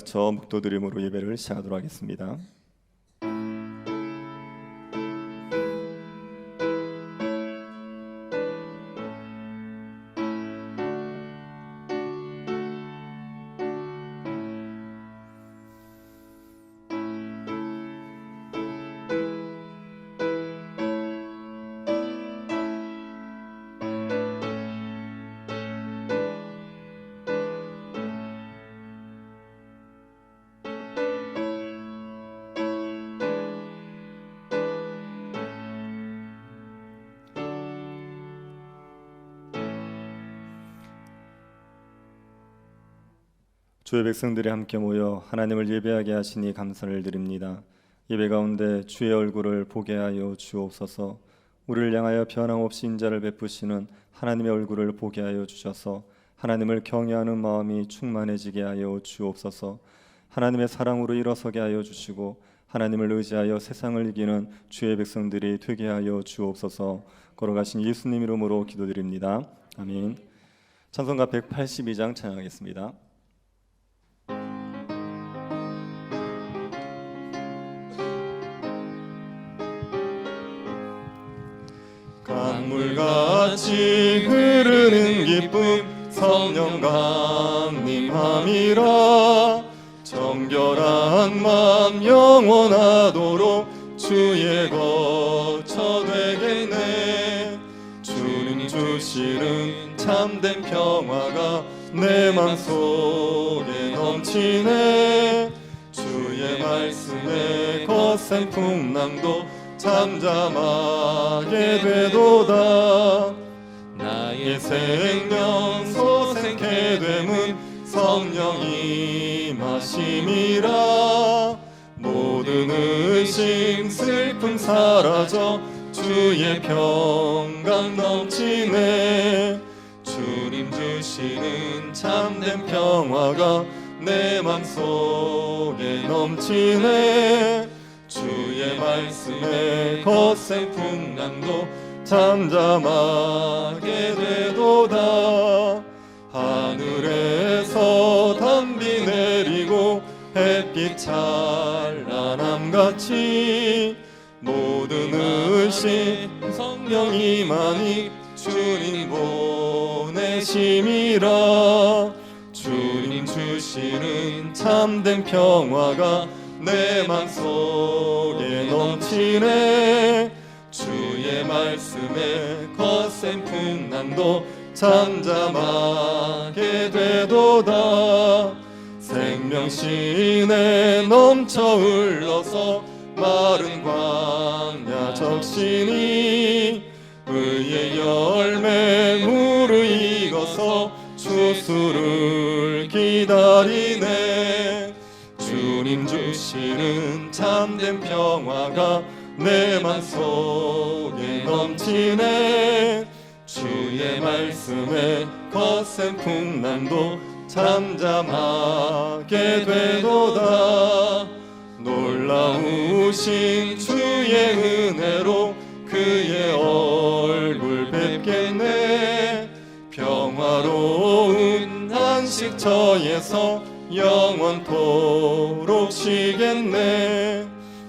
저 묵도드림으로 예배를 시작하도록 하겠습니다. 주의 백성들이 함께 모여 하나님을 예배하게 하시니 감사를 드립니다. 예배 가운데 주의 얼굴을 보게 하여 주옵소서. 우리를 향하여 변함없이 인자를 베푸시는 하나님의 얼굴을 보게 하여 주셔서 하나님을 경외하는 마음이 충만해지게 하여 주옵소서. 하나님의 사랑으로 일어서게 하여 주시고 하나님을 의지하여 세상을 이기는 주의 백성들이 되게 하여 주옵소서. 걸어가신 예수님 이름으로 기도드립니다. 아멘. 찬송가 182장 찬양하겠습니다. 강물같이 흐르는 기쁨 성령 강림함이라. 정결한 마음 영원하도록 주의 거처 되겠네. 주님 주시는 참된 평화가 내 맘속에 넘치네. 주의 말씀에 거센 풍랑도 잠잠하게 되도다. 나의 생명 소생케 됨은 성령이 임하심이라. 모든 의심 슬픔 사라져 주의 평강 넘치네. 주님 주시는 참된 평화가 내 맘속에 넘치네. 주의 말씀에 거센 풍랑도 잠잠하게 되도다. 하늘에서 단비 내리고 햇빛 찬란함같이 모든 의심 성령이만이 주님 보내심이라. 주님 주시는 참된 평화가 내 맘속에 넘치네. 주의 말씀에 거센 풍랑도 잠잠하게 되도다. 생명신에 넘쳐 흘러서 마른 광야 적시니. 의의 열매 무르익어서 추수를 기다리네. 주님 주시는 참된 평화가 내 맘속에 넘치네. 주의 말씀에 거센 풍랑도 잠잠하게 되도다. 놀라우신 주의 은혜로 그의 얼굴 뵙겠네. 평화로운 안식처에서 영원토록 쉬겠네.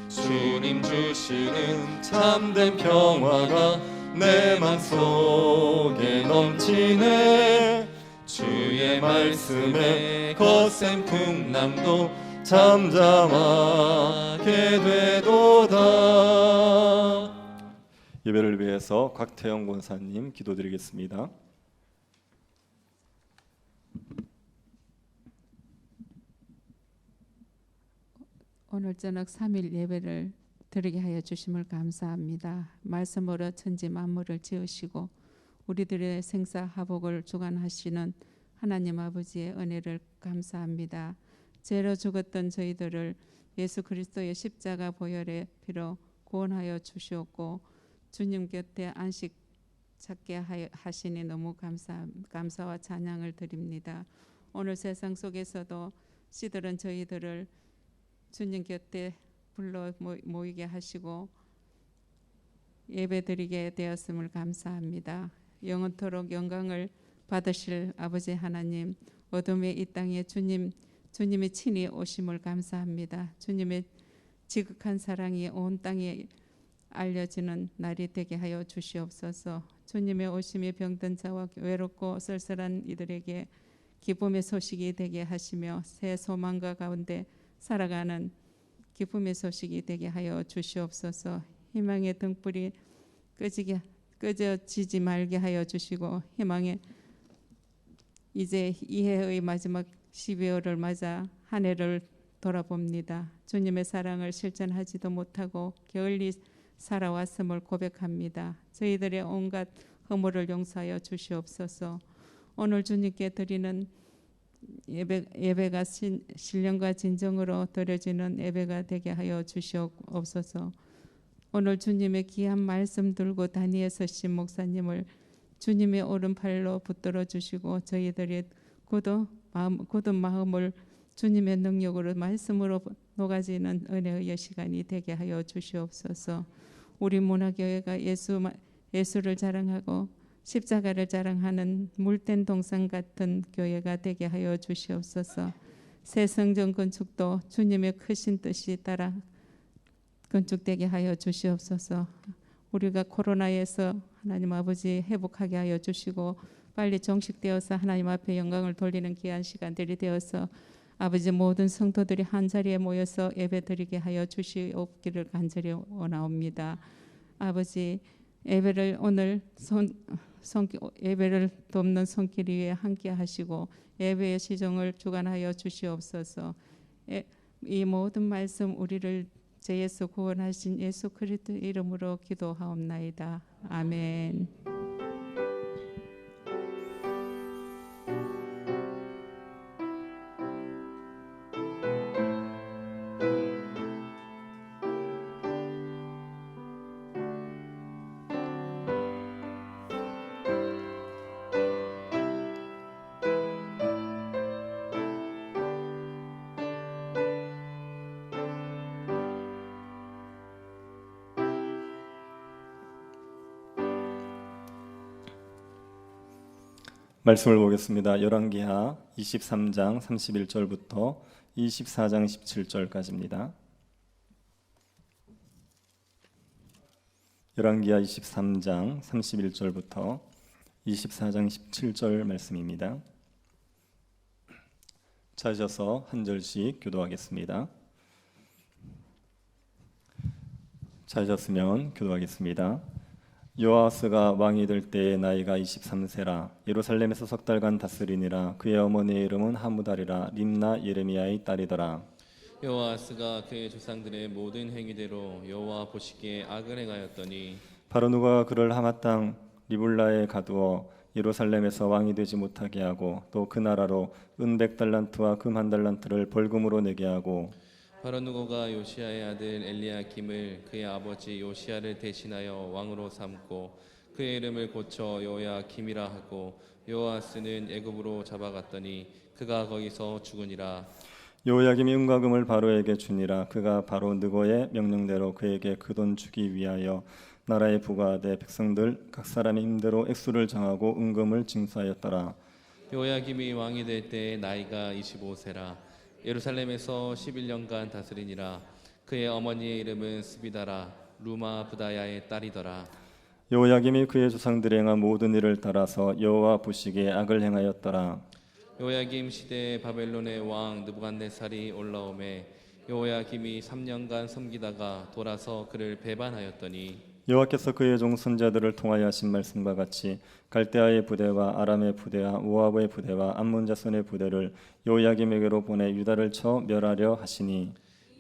주님 주시는 참된 평화가 내 맘속에 넘치네. 주의 말씀에 거센 풍랑도 잠잠하게 되도다. 예배를 위해서 곽태영 권사님 기도드리겠습니다. 오늘 저녁 3일 예배를 드리게 하여 주심을 감사합니다. 말씀으로 천지 만물을 지으시고 우리들의 생사화복을 주관하시는 하나님 아버지의 은혜를 감사합니다. 죄로 죽었던 저희들을 예수 그리스도의 십자가 보혈의 피로 구원하여 주시었고 주님 곁에 안식 찾게 하시니 너무 감사와 찬양을 드립니다. 오늘 세상 속에서도 씨들은 저희들을 주님 곁에 불러 모이게 하시고 예배드리게 되었음을 감사합니다. 영원토록 영광을 받으실 아버지 하나님, 어둠의 이 땅에 주님 주님의 친히 오심을 감사합니다. 주님의 지극한 사랑이 온 땅에 알려지는 날이 되게 하여 주시옵소서. 주님의 오심이 병든 자와 외롭고 쓸쓸한 이들에게 기쁨의 소식이 되게 하시며 새 소망과 가운데 살아가는 기쁨의 소식이 되게 하여 주시옵소서. 희망의 등불이 꺼져지지 말게 하여 주시고 희망의 이제 이해의 마지막 12월을 맞아 한 해를 돌아봅니다. 주님의 사랑을 실천하지도 못하고 게을리 살아왔음을 고백합니다. 저희들의 온갖 허물을 용서하여 주시옵소서. 오늘 주님께 드리는 예배가 신령과 진정으로 드려지는 예배가 되게 하여 주시옵소서. 오늘 주님의 귀한 말씀 들고 단위에 서신 목사님을 주님의 오른팔로 붙들어 주시고 저희들의 굳은 마음을 주님의 능력으로 말씀으로 녹아지는 은혜의 시간이 되게 하여 주시옵소서. 우리 문화교회가 예수를 자랑하고 십자가를 자랑하는 물된 동상 같은 교회가 되게 하여 주시옵소서. 새 성전 건축도 주님의 크신 뜻이 따라 건축되게 하여 주시옵소서. 우리가 코로나에서 하나님 아버지 회복하게 하여 주시고 빨리 종식되어서 하나님 앞에 영광을 돌리는 귀한 시간들이 되어서 아버지 모든 성도들이 한자리에 모여서 예배드리게 하여 주시옵기를 간절히 원하옵니다. 아버지 예배를 오늘 예배를 돕는 손길 위에 함께 하시고 예배의 시정을 주관하여 주시옵소서. 이 모든 말씀 우리를 제 예수 구원하신 예수 그리스도 이름으로 기도하옵나이다. 아멘. 말씀을 보겠습니다. 열왕기하 23장 31절부터 24장 17절까지입니다. 열왕기하 23장 31절부터 24장 17절 말씀입니다. 찾으셔서 한 절씩 교도하겠습니다. 찾으셨으면 교도하겠습니다. 요아스가 왕이 될 때의 나이가 23세라 예루살렘에서 석 달간 다스리니라. 그의 어머니의 이름은 하무달이라 림나 예레미야의 딸이더라. 요아스가 그의 조상들의 모든 행위대로 여호와 보시기에 악을 행하였더니 바로 누가 그를 하마 땅 리블라에 가두어 예루살렘에서 왕이 되지 못하게 하고 또 그 나라로 은 100달란트와 금 1달란트를 벌금으로 내게 하고 바로 누고가 요시야의 아들 엘리야김을 그의 아버지 요시야를 대신하여 왕으로 삼고 그의 이름을 고쳐 요야김이라 하고 요아스는 애굽으로 잡아갔더니 그가 거기서 죽으니라. 요야김이 은과 금을 바로에게 주니라. 그가 바로 느고의 명령대로 그에게 그 돈 주기 위하여 나라에 부과하되 백성들 각 사람의 힘대로 액수를 정하고 은금을 징수하였더라. 요야김이 왕이 될 때 나이가 25세라 예루살렘에서 11년간 다스리니라. 그의 어머니의 이름은 스비다라 루마 부다야의 딸이더라. 요야김이 그의 조상들이 행한 모든 일을 따라서 여호와 보시기에 악을 행하였더라. 요야김 시대에 바벨론의 왕 느부갓네살이 올라오매 요야김이 3년간 섬기다가 돌아서 그를 배반하였더니 여호와께서 그의 종 선자들을 통하여 하신 말씀과 같이 갈대아의 부대와 아람의 부대와 모압의 부대와 암몬 자손의 부대를 요야김에게로 보내 유다를 쳐 멸하려 하시니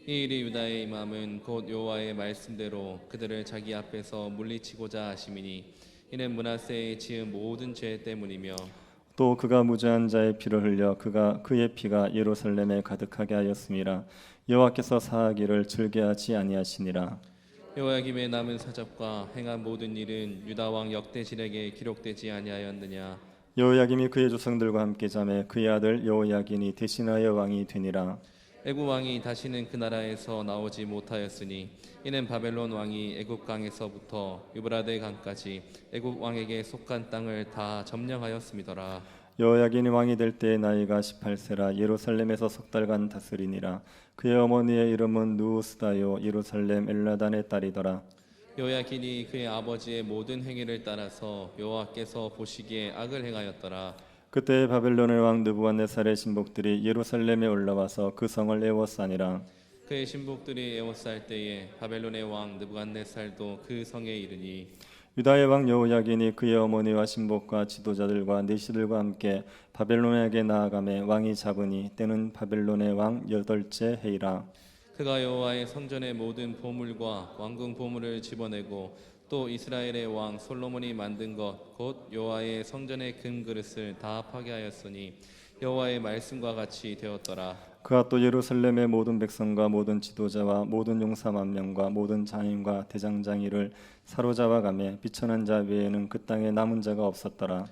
이 일이 유다의 임함은 곧 여호와의 말씀대로 그들을 자기 앞에서 물리치고자 하심이니 이는 므낫세의 지은 모든 죄 때문이며 또 그가 무죄한 자의 피를 흘려 그의 피가 예루살렘에 가득하게 하였음이라. 여호와께서 사하기를 즐겨하지 아니하시니라. 요야김의 남은 사적과 행한 모든 일은 유다 왕 역대실에게 기록되지 아니하였느냐. 여호야김이 그의 조상들과 함께 잠에 그의 아들 여호야긴이 대신하여 왕이 되니라. 애굽 왕이 다시는 그 나라에서 나오지 못하였으니 이는 바벨론 왕이 애굽 강에서부터 유브라데 강까지 애굽 왕에게 속한 땅을 다 점령하였음이더라. 여호야긴이 왕이 될 때의 나이가 18세라 예루살렘에서 석 달간 다스리니라. 그의 어머니의 이름은 누우스다요 예루살렘 엘라단의 딸이더라. 요야긴이 그의 아버지의 모든 행위를 따라서 여호와께서 보시기에 악을 행하였더라. 그때 바벨론의 왕 느부갓네살의 신복들이 예루살렘에 올라와서 그 성을 에워싸니라. 그의 신복들이 에워쌀 때에 바벨론의 왕 느부갓네살도 그 성에 이르니 유다의 왕 여호야긴이 그의 어머니와 신복과 지도자들과 내시들과 함께 바벨론에게 나아가매 왕이 잡으니 때는 바벨론의 왕 8째 해이라. 그가 여호와의 성전의 모든 보물과 왕궁 보물을 집어내고 또 이스라엘의 왕 솔로몬이 만든 것 곧 여호와의 성전의 금 그릇을 다 파괴하였으니 여호와의 말씀과 같이 되었더라. 그가 또 예루살렘의 모든 백성과 모든 지도자와 모든 용사 만명과 모든 장인과 대장장이를 사로잡아 가매 비천한 자 외에는 그 땅에 남은 자가 없었더라.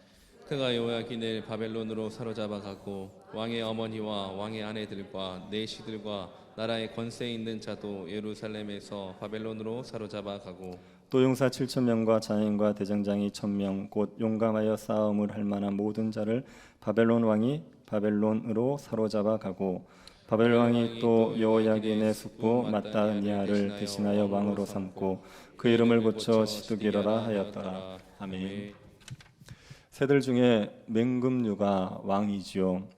그가 여호야긴을 바벨론으로 사로잡아 가고 왕의 어머니와 왕의 아내들과 내시들과 나라의 권세 있는 자도 예루살렘에서 바벨론으로 사로잡아 가고 또 용사 7,000명과 장인과 대장장이 1,000명 곧 용감하여 싸움을 할 만한 모든 자를 바벨론 왕이 바벨론으로 사로잡아 가고 바벨론 왕이 또 여호야긴의 숙부 마따니아를 대신하여 왕으로 삼고 그 이름을 고쳐 시드기라라 하였더라. 아멘. 새들 중에 맹금류가 왕이지요.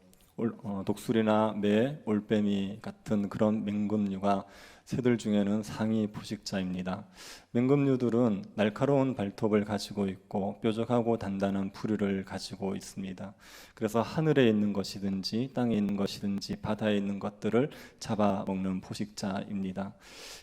독수리나 매, 올빼미 같은 그런 맹금류가 새들 중에는 상위 포식자입니다. 맹금류들은 날카로운 발톱을 가지고 있고 뾰족하고 단단한 부리를 가지고 있습니다. 그래서 하늘에 있는 것이든지 땅에 있는 것이든지 바다에 있는 것들을 잡아먹는 포식자입니다.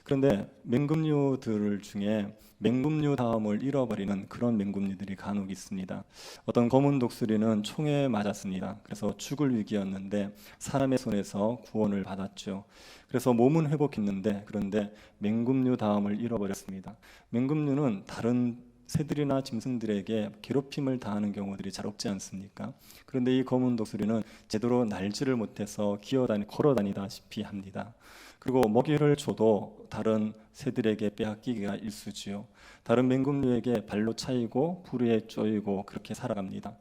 그런데 맹금류들 중에 맹금류 다음을 잃어버리는 그런 맹금류들이 간혹 있습니다. 어떤 검은 독수리는 총에 맞았습니다. 그래서 죽을 위기였는데 사람의 손에서 구원을 받았죠. 그래서 몸은 회복했는데 그런데 맹금류 다음을 잃어버렸습니다. 맹금류는 다른 새들이나 짐승들에게 괴롭힘을 당하는 경우들이 잘 없지 않습니까? 그런데 이 검은 독수리는 제대로 날지를 못해서 걸어다니다시피 합니다. 그리고 먹이를 줘도 다른 새들에게 빼앗기기가 일쑤지요. 다른 맹금류에게 발로 차이고 부리에 쪼이고 그렇게 살아갑니다.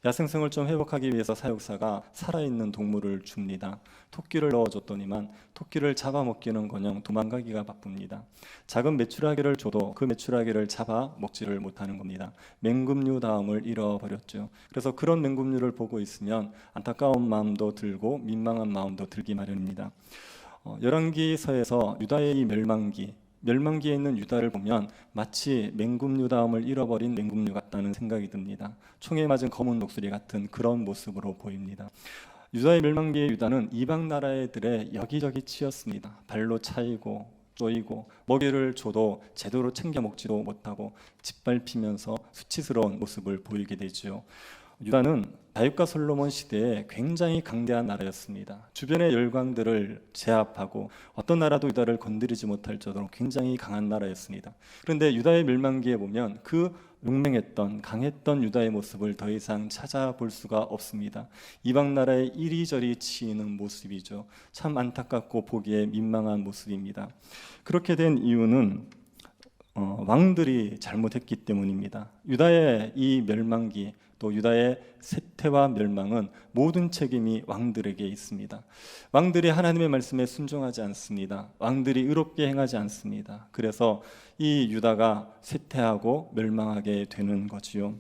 야생성을 좀 회복하기 위해서 사육사가 살아있는 동물을 줍니다. 토끼를 넣어줬더니만 토끼를 잡아먹기는커녕 도망가기가 바쁩니다. 작은 메추라기를 줘도 그 메추라기를 잡아 먹지를 못하는 겁니다. 맹금류 다음을 잃어버렸죠. 그래서 그런 맹금류를 보고 있으면 안타까운 마음도 들고 민망한 마음도 들기 마련입니다. 열왕기서에서 유다의 이 멸망기에 있는 유다를 보면 마치 맹금류 다음을 잃어버린 맹금류 같다는 생각이 듭니다. 총에 맞은 검은 독수리 같은 그런 모습으로 보입니다. 유다의 멸망기의 유다는 이방 나라들의 여기저기 치였습니다. 발로 차이고 쪼이고 먹이를 줘도 제대로 챙겨 먹지도 못하고 짓밟히면서 수치스러운 모습을 보이게 되죠. 유다는 다윗과 솔로몬 시대에 굉장히 강대한 나라였습니다. 주변의 열강들을 제압하고 어떤 나라도 유다를 건드리지 못할 정도로 굉장히 강한 나라였습니다. 그런데 유다의 멸망기에 보면 그 용맹했던 강했던 유다의 모습을 더 이상 찾아볼 수가 없습니다. 이방 나라에 이리저리 치이는 모습이죠. 참 안타깝고 보기에 민망한 모습입니다. 그렇게 된 이유는 왕들이 잘못했기 때문입니다. 유다의 이 멸망기 또 유다의 쇠퇴와 멸망은 모든 책임이 왕들에게 있습니다. 왕들이 하나님의 말씀에 순종하지 않습니다. 왕들이 의롭게 행하지 않습니다. 그래서 이 유다가 쇠퇴하고 멸망하게 되는 거지요.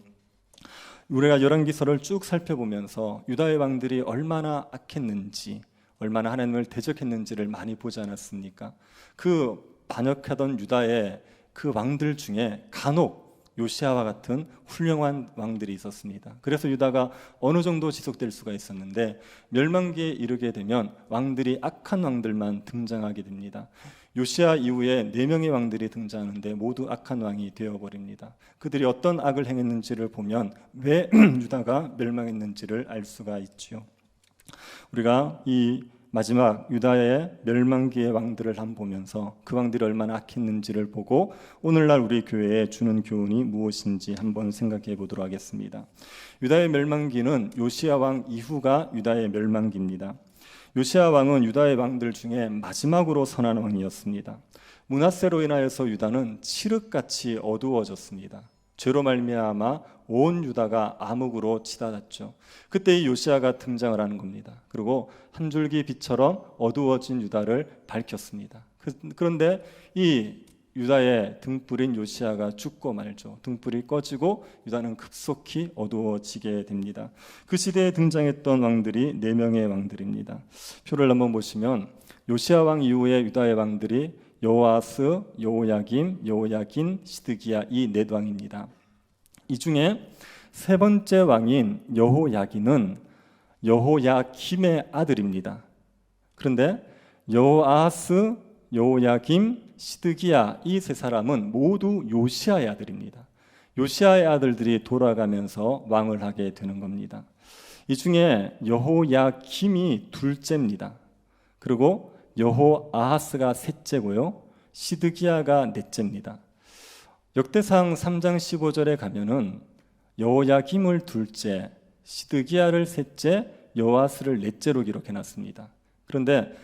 우리가 열왕기서를 쭉 살펴보면서 유다의 왕들이 얼마나 악했는지, 얼마나 하나님을 대적했는지를 많이 보지 않았습니까? 그 반역하던 유다의 그 왕들 중에 간혹 요시아와 같은 훌륭한 왕들이 있었습니다. 그래서 유다가 어느 정도 지속될 수가 있었는데 멸망기에 이르게 되면 왕들이 악한 왕들만 등장하게 됩니다. 요시아 이후에 4명의 왕들이 등장하는데 모두 악한 왕이 되어버립니다. 그들이 어떤 악을 행했는지를 보면 왜 유다가 멸망했는지를 알 수가 있죠. 우리가 이 마지막 유다의 멸망기의 왕들을 한번 보면서 그 왕들이 얼마나 악했는지를 보고 오늘날 우리 교회에 주는 교훈이 무엇인지 한번 생각해 보도록 하겠습니다. 유다의 멸망기는 요시아 왕 이후가 유다의 멸망기입니다. 요시아 왕은 유다의 왕들 중에 마지막으로 선한 왕이었습니다. 므낫세로 인하여서 유다는 칠흑같이 어두워졌습니다. 죄로 말미암아 온 유다가 암흑으로 치닫았죠. 그때 이 요시아가 등장을 하는 겁니다. 그리고 한 줄기 빛처럼 어두워진 유다를 밝혔습니다. 그런데 이 유다의 등불인 요시아가 죽고 말죠. 등불이 꺼지고 유다는 급속히 어두워지게 됩니다. 그 시대에 등장했던 왕들이 4명의 왕들입니다. 표를 한번 보시면 요시아 왕 이후에 유다의 왕들이 여호아스, 여호야김, 여호야긴, 시드기야 이 4왕입니다. 이 중에 세 번째 왕인 여호야긴은 여호야김의 아들입니다. 그런데 여호아스, 여호야김, 시드기야 이 3사람은 모두 요시아의 아들입니다. 요시아의 아들들이 돌아가면서 왕을 하게 되는 겁니다. 이 중에 여호야김이 둘째입니다. 그리고 여호아하스가 셋째고요, 시드기야가 넷째입니다. 역대상 3장 15절에 가면은 여호야김을 둘째, 시드기야를 셋째, 여호아스를 넷째로 기록해놨습니다. 그런데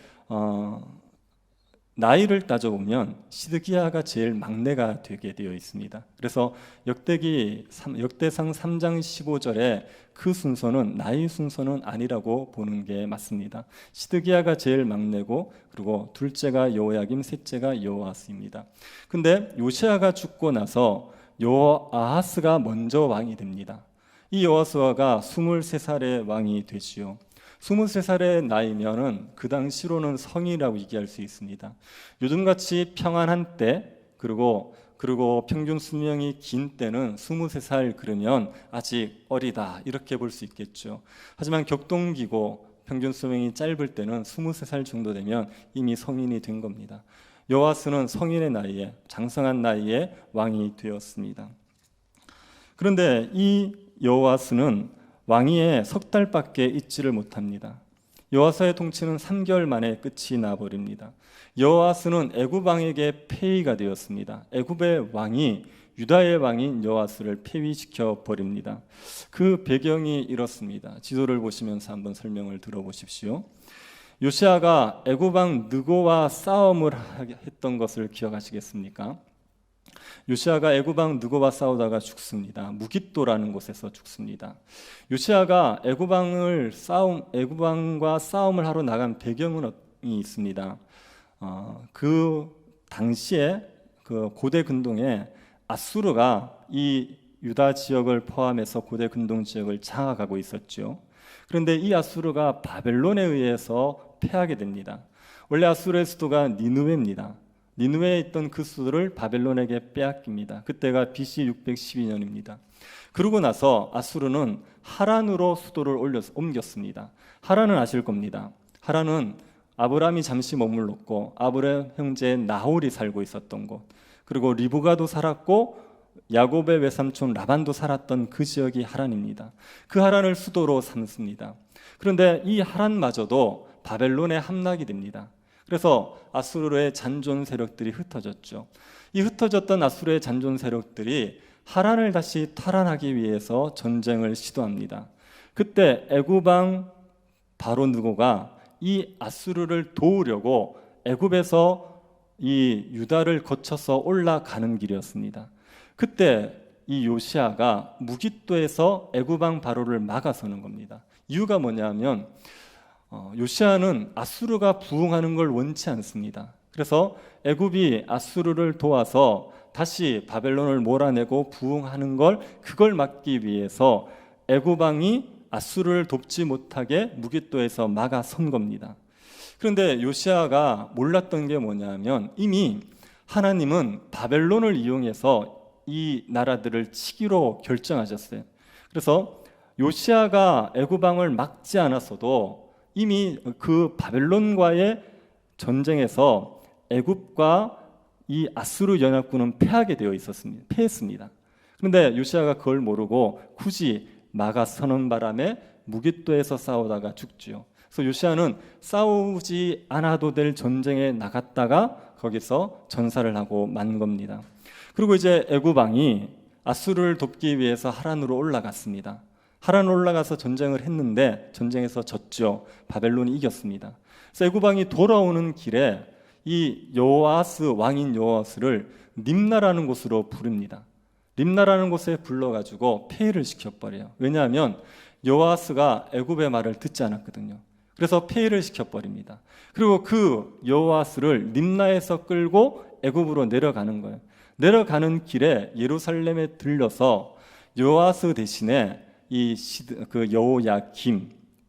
나이를 따져보면 시드기야가 제일 막내가 되게 되어 있습니다. 그래서 역대상 3장 15절에 그 순서는 나이 순서는 아니라고 보는 게 맞습니다. 시드기야가 제일 막내고 그리고 둘째가 여호야김, 셋째가 여호아스입니다. 근데 요시아가 죽고 나서 여호아하스가 먼저 왕이 됩니다. 이 여호아스가 23살의 왕이 되지요. 23살의 나이면은 그 당시로는 성이라고 얘기할 수 있습니다. 요즘같이 평안한 때 그리고 평균 수명이 긴 때는 23살 그러면 아직 어리다 이렇게 볼 수 있겠죠. 하지만 격동기고 평균 수명이 짧을 때는 23살 정도 되면 이미 성인이 된 겁니다. 여호아스는 성인의 나이에 장성한 나이에 왕이 되었습니다. 그런데 이 여호아스는 왕위에 석 달밖에 있지를 못합니다. 여호아스의 통치는 3개월 만에 끝이 나버립니다. 여호아스는 애굽 왕에게 폐위가 되었습니다. 애굽의 왕이 유다의 왕인 여호아스를 폐위시켜 버립니다. 그 배경이 이렇습니다. 지도를 보시면서 한번 설명을 들어보십시오. 요시아가 애굽 왕 느고와 싸움을 했던 것을 기억하시겠습니까? 요시아가 애굽 왕 느고와 싸우다가 죽습니다. 무깃도라는 곳에서 죽습니다. 요시아가 애굽 왕과 싸움을 하러 나간 배경이 있습니다. 그 당시에 그 고대 근동에 아수르가 이 유다 지역을 포함해서 고대 근동 지역을 장악하고 있었죠. 그런데 이 아수르가 바벨론에 의해서 패하게 됩니다. 원래 아수르의 수도가 니느웨입니다. 니느웨에 있던 그 수도를 바벨론에게 빼앗깁니다. 그때가 BC 612년입니다. 그러고 나서 아수르는 하란으로 수도를 옮겼습니다. 하란은 아실 겁니다. 하란은 아브람이 잠시 머물렀고 아브람 형제 나홀이 살고 있었던 곳, 그리고 리브가도 살았고 야곱의 외삼촌 라반도 살았던 그 지역이 하란입니다. 그 하란을 수도로 삼습니다. 그런데 이 하란마저도 바벨론에 함락이 됩니다. 그래서 아수르의 잔존 세력들이 흩어졌죠. 이 흩어졌던 아수르의 잔존 세력들이 하란을 다시 탈환하기 위해서 전쟁을 시도합니다. 그때 애굽 왕 바로 느고가 이 아수르를 도우려고 애굽에서 이 유다를 거쳐서 올라가는 길이었습니다. 그때 이 요시아가 무깃도에서 애굽 왕 바로를 막아서는 겁니다. 이유가 뭐냐면 요시아는 아수르가 부흥하는 걸 원치 않습니다. 그래서 애굽이 아수르를 도와서 다시 바벨론을 몰아내고 부흥하는 그걸 막기 위해서 애굽 왕이 아수르를 돕지 못하게 무깃도에서 막아선 겁니다. 그런데 요시아가 몰랐던 게 뭐냐면 이미 하나님은 바벨론을 이용해서 이 나라들을 치기로 결정하셨어요. 그래서 요시아가 애굽 왕을 막지 않았어도 이미 그 바벨론과의 전쟁에서 애굽과 이 아수르 연합군은 패하게 되어 있었습니다. 패했습니다. 그런데 요시아가 그걸 모르고 굳이 막아서는 바람에 무깃도에서 싸우다가 죽지요. 그래서 요시아는 싸우지 않아도 될 전쟁에 나갔다가 거기서 전사를 하고 만 겁니다. 그리고 이제 애굽 왕이 아수르를 돕기 위해서 하란으로 올라갔습니다. 하란 올라가서 전쟁을 했는데 전쟁에서 졌죠. 바벨론이 이겼습니다. 그래서 애굽 왕이 돌아오는 길에 이 여호아스 왕인 여호아스를 림나라는 곳으로 부릅니다. 림나라는 곳에 불러가지고 폐위를 시켜버려요. 왜냐하면 여호아스가 애굽의 말을 듣지 않았거든요. 그래서 폐위를 시켜버립니다. 그리고 그 여호아스를 림나에서 끌고 애굽으로 내려가는 거예요. 내려가는 길에 예루살렘에 들려서 여호아스 대신에 그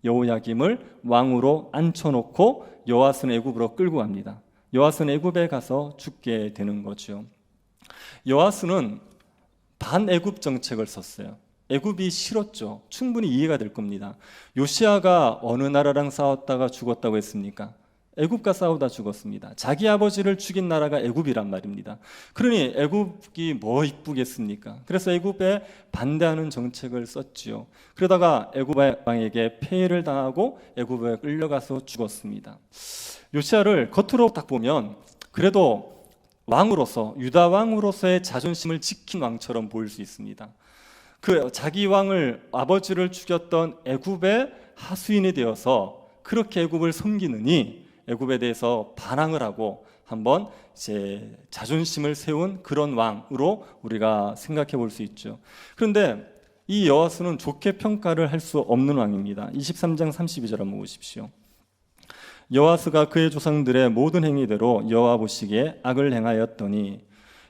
여호야김을 왕으로 앉혀놓고 여호아스는 애굽으로 끌고 갑니다. 여호아스는 애굽에 가서 죽게 되는 거죠. 여호아스는 반애굽 정책을 썼어요. 애굽이 싫었죠. 충분히 이해가 될 겁니다. 요시아가 어느 나라랑 싸웠다가 죽었다고 했습니까? 애굽과 싸우다 죽었습니다. 자기 아버지를 죽인 나라가 애굽이란 말입니다. 그러니 애굽이 뭐 이쁘겠습니까? 그래서 애굽에 반대하는 정책을 썼지요. 그러다가 애굽 왕에게 폐해를 당하고 애굽에 끌려가서 죽었습니다. 요시아를 겉으로 딱 보면 그래도 왕으로서, 유다 왕으로서의 자존심을 지킨 왕처럼 보일 수 있습니다. 그 자기 왕을, 아버지를 죽였던 애굽의 하수인이 되어서 그렇게 애굽을 섬기느니 애굽에 대해서 반항을 하고 한번 이제 자존심을 세운 그런 왕으로 우리가 생각해 볼 수 있죠. 그런데 이 여호아스는 좋게 평가를 할 수 없는 왕입니다. 23장 32절 한번 보십시오. 여호아스가 그의 조상들의 모든 행위대로 여호와 보시기에 악을 행하였더니,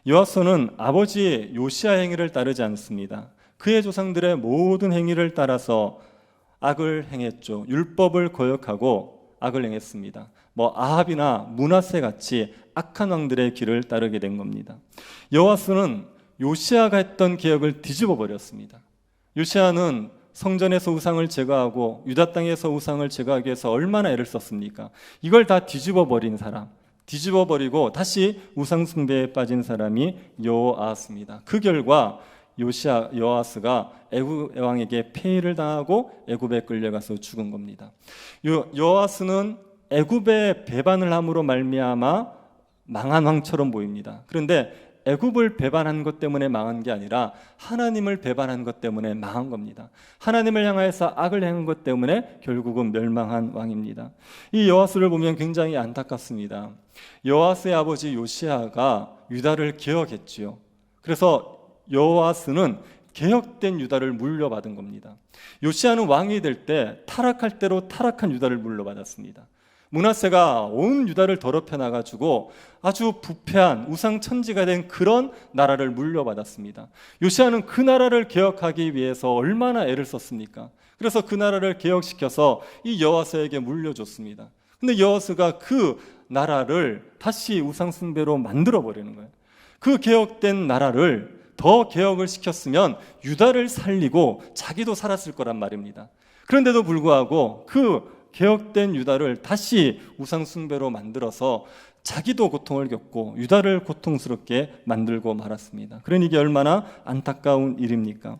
여호아스는 아버지 요시아 행위를 따르지 않습니다. 그의 조상들의 모든 행위를 따라서 악을 행했죠. 율법을 거역하고 악을 행했습니다. 아합이나 므낫세 같이 악한 왕들의 길을 따르게 된 겁니다. 여호아스는 요시아가 했던 개혁을 뒤집어 버렸습니다. 요시아는 성전에서 우상을 제거하고 유다 땅에서 우상을 제거하기 위해서 얼마나 애를 썼습니까? 이걸 다 뒤집어 버린 사람, 뒤집어 버리고 다시 우상 숭배에 빠진 사람이 여호아스입니다. 그 결과 여호아스가 애굽 왕에게 폐위를 당하고 애굽에 끌려가서 죽은 겁니다. 여호아스는 애굽의 배반을 함으로 말미암아 망한 왕처럼 보입니다. 그런데 애굽을 배반한 것 때문에 망한 게 아니라 하나님을 배반한 것 때문에 망한 겁니다. 하나님을 향하여서 악을 행한 것 때문에 결국은 멸망한 왕입니다. 이 여호아스를 보면 굉장히 안타깝습니다. 여호아스의 아버지 요시아가 유다를 개혁했지요. 그래서 여호아스는 개혁된 유다를 물려받은 겁니다. 요시아는 왕이 될 때 타락할 대로 타락한 유다를 물려받았습니다. 므낫세가 온 유다를 더럽혀 나가지고 아주 부패한 우상천지가 된 그런 나라를 물려받았습니다. 요시아는 그 나라를 개혁하기 위해서 얼마나 애를 썼습니까? 그래서 그 나라를 개혁시켜서 이 여호아스에게 물려줬습니다. 근데 여호아스가 그 나라를 다시 우상숭배로 만들어 버리는 거예요. 그 개혁된 나라를 더 개혁을 시켰으면 유다를 살리고 자기도 살았을 거란 말입니다. 그런데도 불구하고 그 개혁된 유다를 다시 우상숭배로 만들어서 자기도 고통을 겪고 유다를 고통스럽게 만들고 말았습니다. 그러니 이게 얼마나 안타까운 일입니까?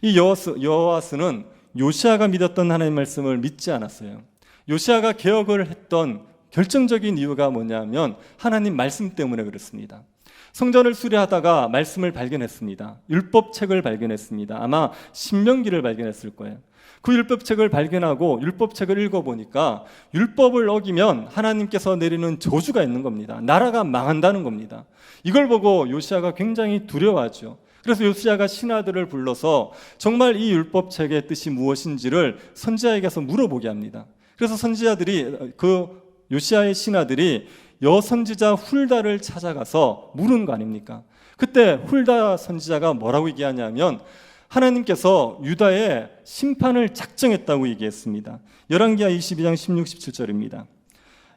이 여호아스는 요시아가 믿었던 하나님의 말씀을 믿지 않았어요. 요시아가 개혁을 했던 결정적인 이유가 뭐냐면 하나님 말씀 때문에 그렇습니다. 성전을 수리하다가 말씀을 발견했습니다. 율법책을 발견했습니다. 아마 신명기를 발견했을 거예요. 그 율법책을 발견하고 율법책을 읽어보니까 율법을 어기면 하나님께서 내리는 저주가 있는 겁니다. 나라가 망한다는 겁니다. 이걸 보고 요시아가 굉장히 두려워하죠. 그래서 요시아가 신하들을 불러서 정말 이 율법책의 뜻이 무엇인지를 선지자에게서 물어보게 합니다. 그래서 선지자들이, 그 요시아의 신하들이 여선지자 훌다를 찾아가서 물은 거 아닙니까? 그때 훌다 선지자가 뭐라고 얘기하냐면 하나님께서 유다에 심판을 작정했다고 얘기했습니다. 열왕기하 22장 16, 17절입니다.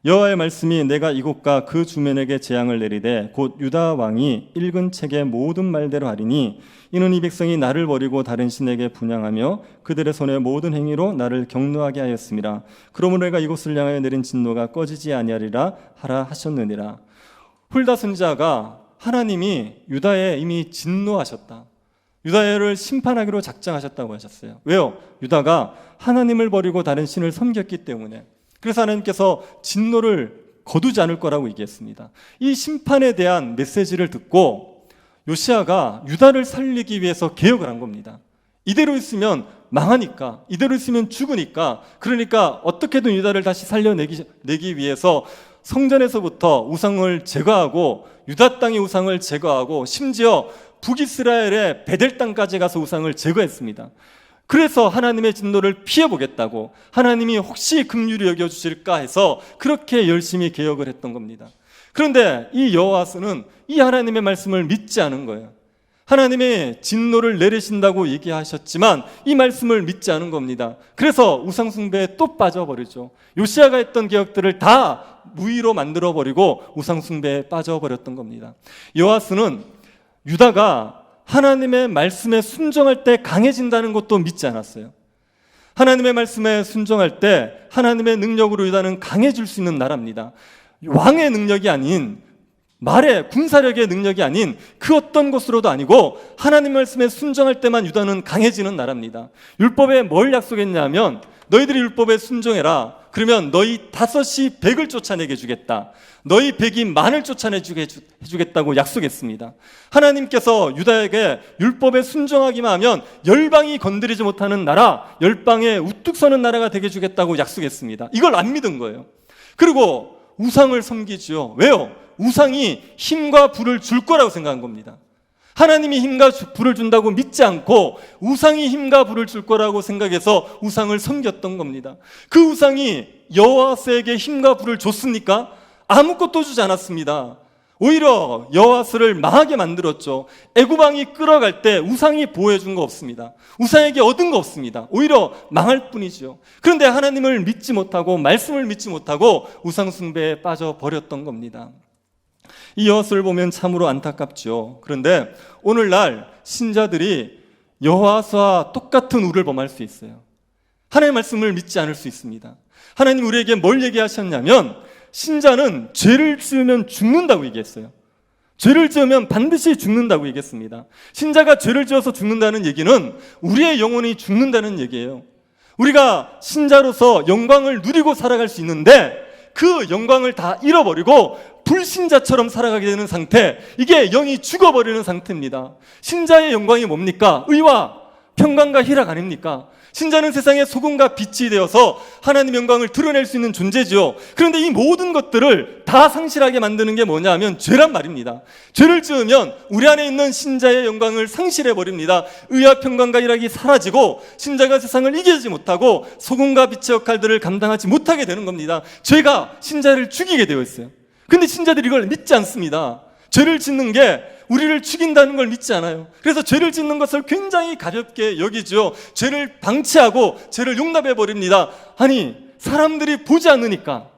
여호와의 말씀이 내가 이곳과 그 주민에게 재앙을 내리되 곧 유다 왕이 읽은 책의 모든 말대로 하리니 이는 이 백성이 나를 버리고 다른 신에게 분향하며 그들의 손의 모든 행위로 나를 경노하게 하였음이라. 그러므로 내가 이곳을 향하여 내린 진노가 꺼지지 아니하리라 하라 하셨느니라. 훌다 선지자가 하나님이 유다에 이미 진노하셨다, 유다를 심판하기로 작정하셨다고 하셨어요. 왜요? 유다가 하나님을 버리고 다른 신을 섬겼기 때문에. 그래서 하나님께서 진노를 거두지 않을 거라고 얘기했습니다. 이 심판에 대한 메시지를 듣고 요시아가 유다를 살리기 위해서 개혁을 한 겁니다. 이대로 있으면 망하니까, 이대로 있으면 죽으니까, 그러니까 어떻게든 유다를 다시 살려내기 위해서 성전에서부터 우상을 제거하고 유다 땅의 우상을 제거하고 심지어 북이스라엘의 베델 땅까지 가서 우상을 제거했습니다. 그래서 하나님의 진노를 피해보겠다고, 하나님이 혹시 긍휼히 여겨주실까 해서 그렇게 열심히 개혁을 했던 겁니다. 그런데 이 여호아스는 이 하나님의 말씀을 믿지 않은 거예요. 하나님의 진노를 내리신다고 얘기하셨지만 이 말씀을 믿지 않은 겁니다. 그래서 우상숭배에 또 빠져버리죠. 요시아가 했던 개혁들을 다 무의로 만들어버리고 우상숭배에 빠져버렸던 겁니다. 여호아스는 유다가 하나님의 말씀에 순종할 때 강해진다는 것도 믿지 않았어요. 하나님의 말씀에 순종할 때 하나님의 능력으로 유다는 강해질 수 있는 나라입니다. 왕의 능력이 아닌, 말의 군사력의 능력이 아닌 그 어떤 것으로도 아니고 하나님 말씀에 순종할 때만 유다는 강해지는 나라입니다. 율법에 뭘 약속했냐면 너희들이 율법에 순종해라. 그러면 너희 5이 100을 쫓아내게 해주겠다. 너희 100이 만을 쫓아내주게 해주겠다고 약속했습니다. 하나님께서 유다에게 율법에 순종하기만 하면 열방이 건드리지 못하는 나라, 열방에 우뚝 서는 나라가 되게 해주겠다고 약속했습니다. 이걸 안 믿은 거예요. 그리고 우상을 섬기지요. 왜요? 우상이 힘과 부를 줄 거라고 생각한 겁니다. 하나님이 힘과 부를 준다고 믿지 않고 우상이 힘과 부를 줄 거라고 생각해서 우상을 섬겼던 겁니다. 그 우상이 여호와스에게 힘과 부를 줬습니까? 아무것도 주지 않았습니다. 오히려 여호와스를 망하게 만들었죠. 애굽 왕이 끌어갈 때 우상이 보호해 준 거 없습니다. 우상에게 얻은 거 없습니다. 오히려 망할 뿐이죠. 그런데 하나님을 믿지 못하고 말씀을 믿지 못하고 우상 숭배에 빠져버렸던 겁니다. 이 여호와스를 보면 참으로 안타깝죠. 그런데 오늘날 신자들이 여호와스와 똑같은 우를 범할 수 있어요. 하나님의 말씀을 믿지 않을 수 있습니다. 하나님 우리에게 뭘 얘기하셨냐면 신자는 죄를 지으면 죽는다고 얘기했어요. 죄를 지으면 반드시 죽는다고 얘기했습니다. 신자가 죄를 지어서 죽는다는 얘기는 우리의 영혼이 죽는다는 얘기예요. 우리가 신자로서 영광을 누리고 살아갈 수 있는데 그 영광을 다 잃어버리고 불신자처럼 살아가게 되는 상태, 이게 영이 죽어버리는 상태입니다. 신자의 영광이 뭡니까? 의와 평강과 희락 아닙니까? 신자는 세상의 소금과 빛이 되어서 하나님의 영광을 드러낼 수 있는 존재지요. 그런데 이 모든 것들을 다 상실하게 만드는 게 뭐냐 하면 죄란 말입니다. 죄를 지으면 우리 안에 있는 신자의 영광을 상실해버립니다. 의와 평강과 희락이 사라지고 신자가 세상을 이기지 못하고 소금과 빛의 역할들을 감당하지 못하게 되는 겁니다. 죄가 신자를 죽이게 되어 있어요. 근데 신자들이 이걸 믿지 않습니다. 죄를 짓는 게 우리를 죽인다는 걸 믿지 않아요. 그래서 죄를 짓는 것을 굉장히 가볍게 여기죠. 죄를 방치하고 죄를 용납해 버립니다. 아니, 사람들이 보지 않으니까,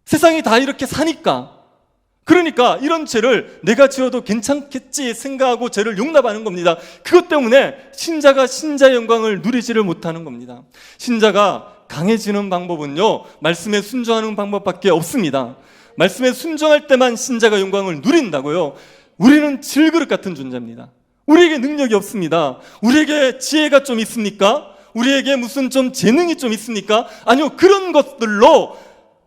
세상이 다 이렇게 사니까, 그러니까 이런 죄를 내가 지어도 괜찮겠지 생각하고 죄를 용납하는 겁니다. 그것 때문에 신자가 신자의 영광을 누리지를 못하는 겁니다. 신자가 강해지는 방법은요, 말씀에 순종하는 방법밖에 없습니다. 말씀에 순종할 때만 신자가 영광을 누린다고요. 우리는 질그릇 같은 존재입니다. 우리에게 능력이 없습니다. 우리에게 지혜가 좀 있습니까? 우리에게 무슨 좀 재능이 좀 있습니까? 아니요, 그런 것들로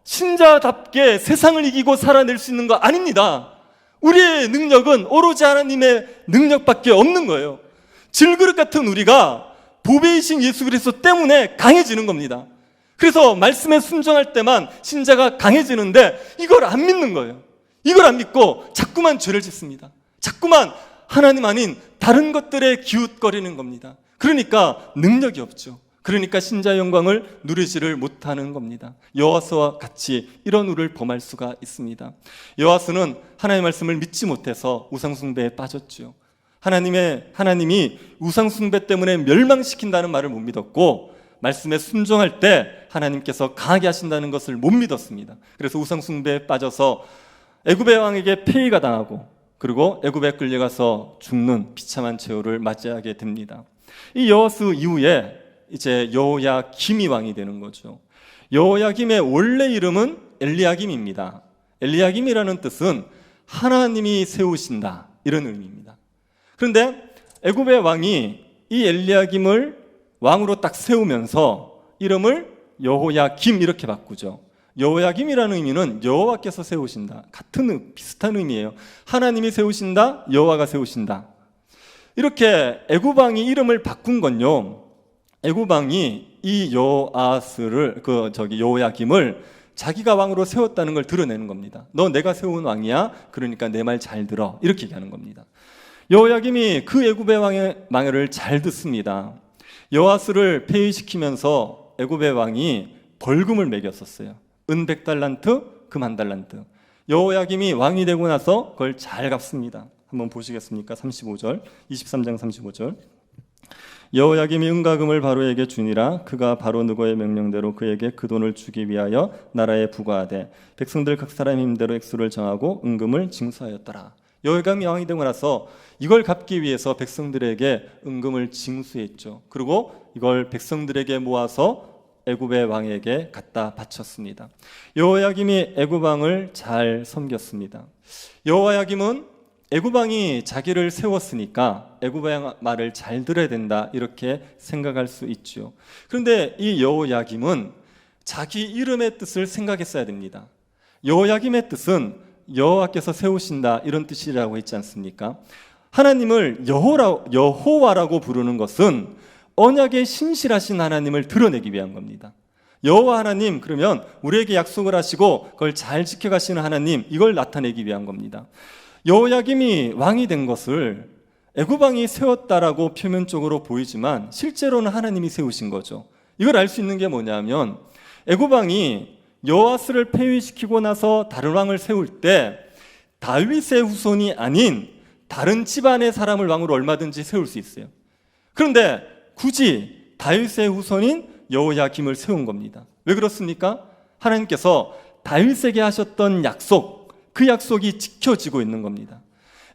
신자답게 세상을 이기고 살아낼 수 있는 거 아닙니다. 우리의 능력은 오로지 하나님의 능력밖에 없는 거예요. 질그릇 같은 우리가 보배이신 예수 그리스도 때문에 강해지는 겁니다. 그래서 말씀에 순종할 때만 신자가 강해지는데 이걸 안 믿는 거예요. 이걸 안 믿고 자꾸만 죄를 짓습니다. 자꾸만 하나님 아닌 다른 것들에 기웃거리는 겁니다. 그러니까 능력이 없죠. 그러니까 신자의 영광을 누리지를 못하는 겁니다. 여호와스와 같이 이런 우를 범할 수가 있습니다. 여호와스는 하나님의 말씀을 믿지 못해서 우상숭배에 빠졌죠. 하나님이 우상숭배 때문에 멸망시킨다는 말을 못 믿었고 말씀에 순종할 때 하나님께서 강하게 하신다는 것을 못 믿었습니다. 그래서 우상숭배에 빠져서 애굽의 왕에게 폐위가 당하고 그리고 애굽에 끌려가서 죽는 비참한 최후를 맞이하게 됩니다. 이 여호와스 이후에 이제 여호야김이 왕이 되는 거죠. 여호야김의 원래 이름은 엘리야김입니다. 엘리야김이라는 뜻은 하나님이 세우신다, 이런 의미입니다. 그런데 애굽의 왕이 이 엘리야김을 왕으로 딱 세우면서 이름을 여호야김 이렇게 바꾸죠. 여호야김이라는 의미는 여호와께서 세우신다, 비슷한 의미예요. 하나님이 세우신다, 여호와가 세우신다. 이렇게 애굽 왕이 이름을 바꾼 건요, 애굽 왕이 이 여호야김을 자기가 왕으로 세웠다는 걸 드러내는 겁니다. 너 내가 세운 왕이야, 그러니까 내 말 잘 들어, 이렇게 얘기하는 겁니다. 여호야김이 그 애굽의 왕의 망해를 잘 듣습니다. 여호아스를 폐위시키면서 애굽의 왕이 벌금을 매겼었어요. 은 100달란트, 금 1달란트. 여호야김이 왕이 되고 나서 그걸 잘 갚습니다. 한번 보시겠습니까? 35절, 23장 35절. 여호야김이 은과 금을 바로에게 주니라. 그가 바로 느고의 명령대로 그에게 그 돈을 주기 위하여 나라에 부과하되 백성들 각 사람 힘대로 액수를 정하고 은금을 징수하였더라. 여호야김이 왕이 되고 나서 이걸 갚기 위해서 백성들에게 은금을 징수했죠. 그리고 이걸 백성들에게 모아서 애굽의 왕에게 갖다 바쳤습니다. 여호야김이 애굽 왕을 잘 섬겼습니다. 여호야김은 애굽 왕이 자기를 세웠으니까 애굽 왕 말을 잘 들어야 된다, 이렇게 생각할 수 있죠. 그런데 이 여호야김은 자기 이름의 뜻을 생각했어야 됩니다. 여호야김의 뜻은 여호와께서 세우신다, 이런 뜻이라고 했지 않습니까? 하나님을 여호와라고 부르는 것은 언약에 신실하신 하나님을 드러내기 위한 겁니다. 여호와 하나님, 그러면 우리에게 약속을 하시고 그걸 잘 지켜가시는 하나님, 이걸 나타내기 위한 겁니다. 여호야김이 왕이 된 것을 애굽 왕이 세웠다라고 표면적으로 보이지만 실제로는 하나님이 세우신 거죠. 이걸 알 수 있는 게 뭐냐면 애굽 왕이 여호아스를 폐위시키고 나서 다른 왕을 세울 때 다윗의 후손이 아닌 다른 집안의 사람을 왕으로 얼마든지 세울 수 있어요. 그런데 굳이 다윗의 후손인 여호야김을 세운 겁니다. 왜 그렇습니까? 하나님께서 다윗에게 하셨던 약속, 그 약속이 지켜지고 있는 겁니다.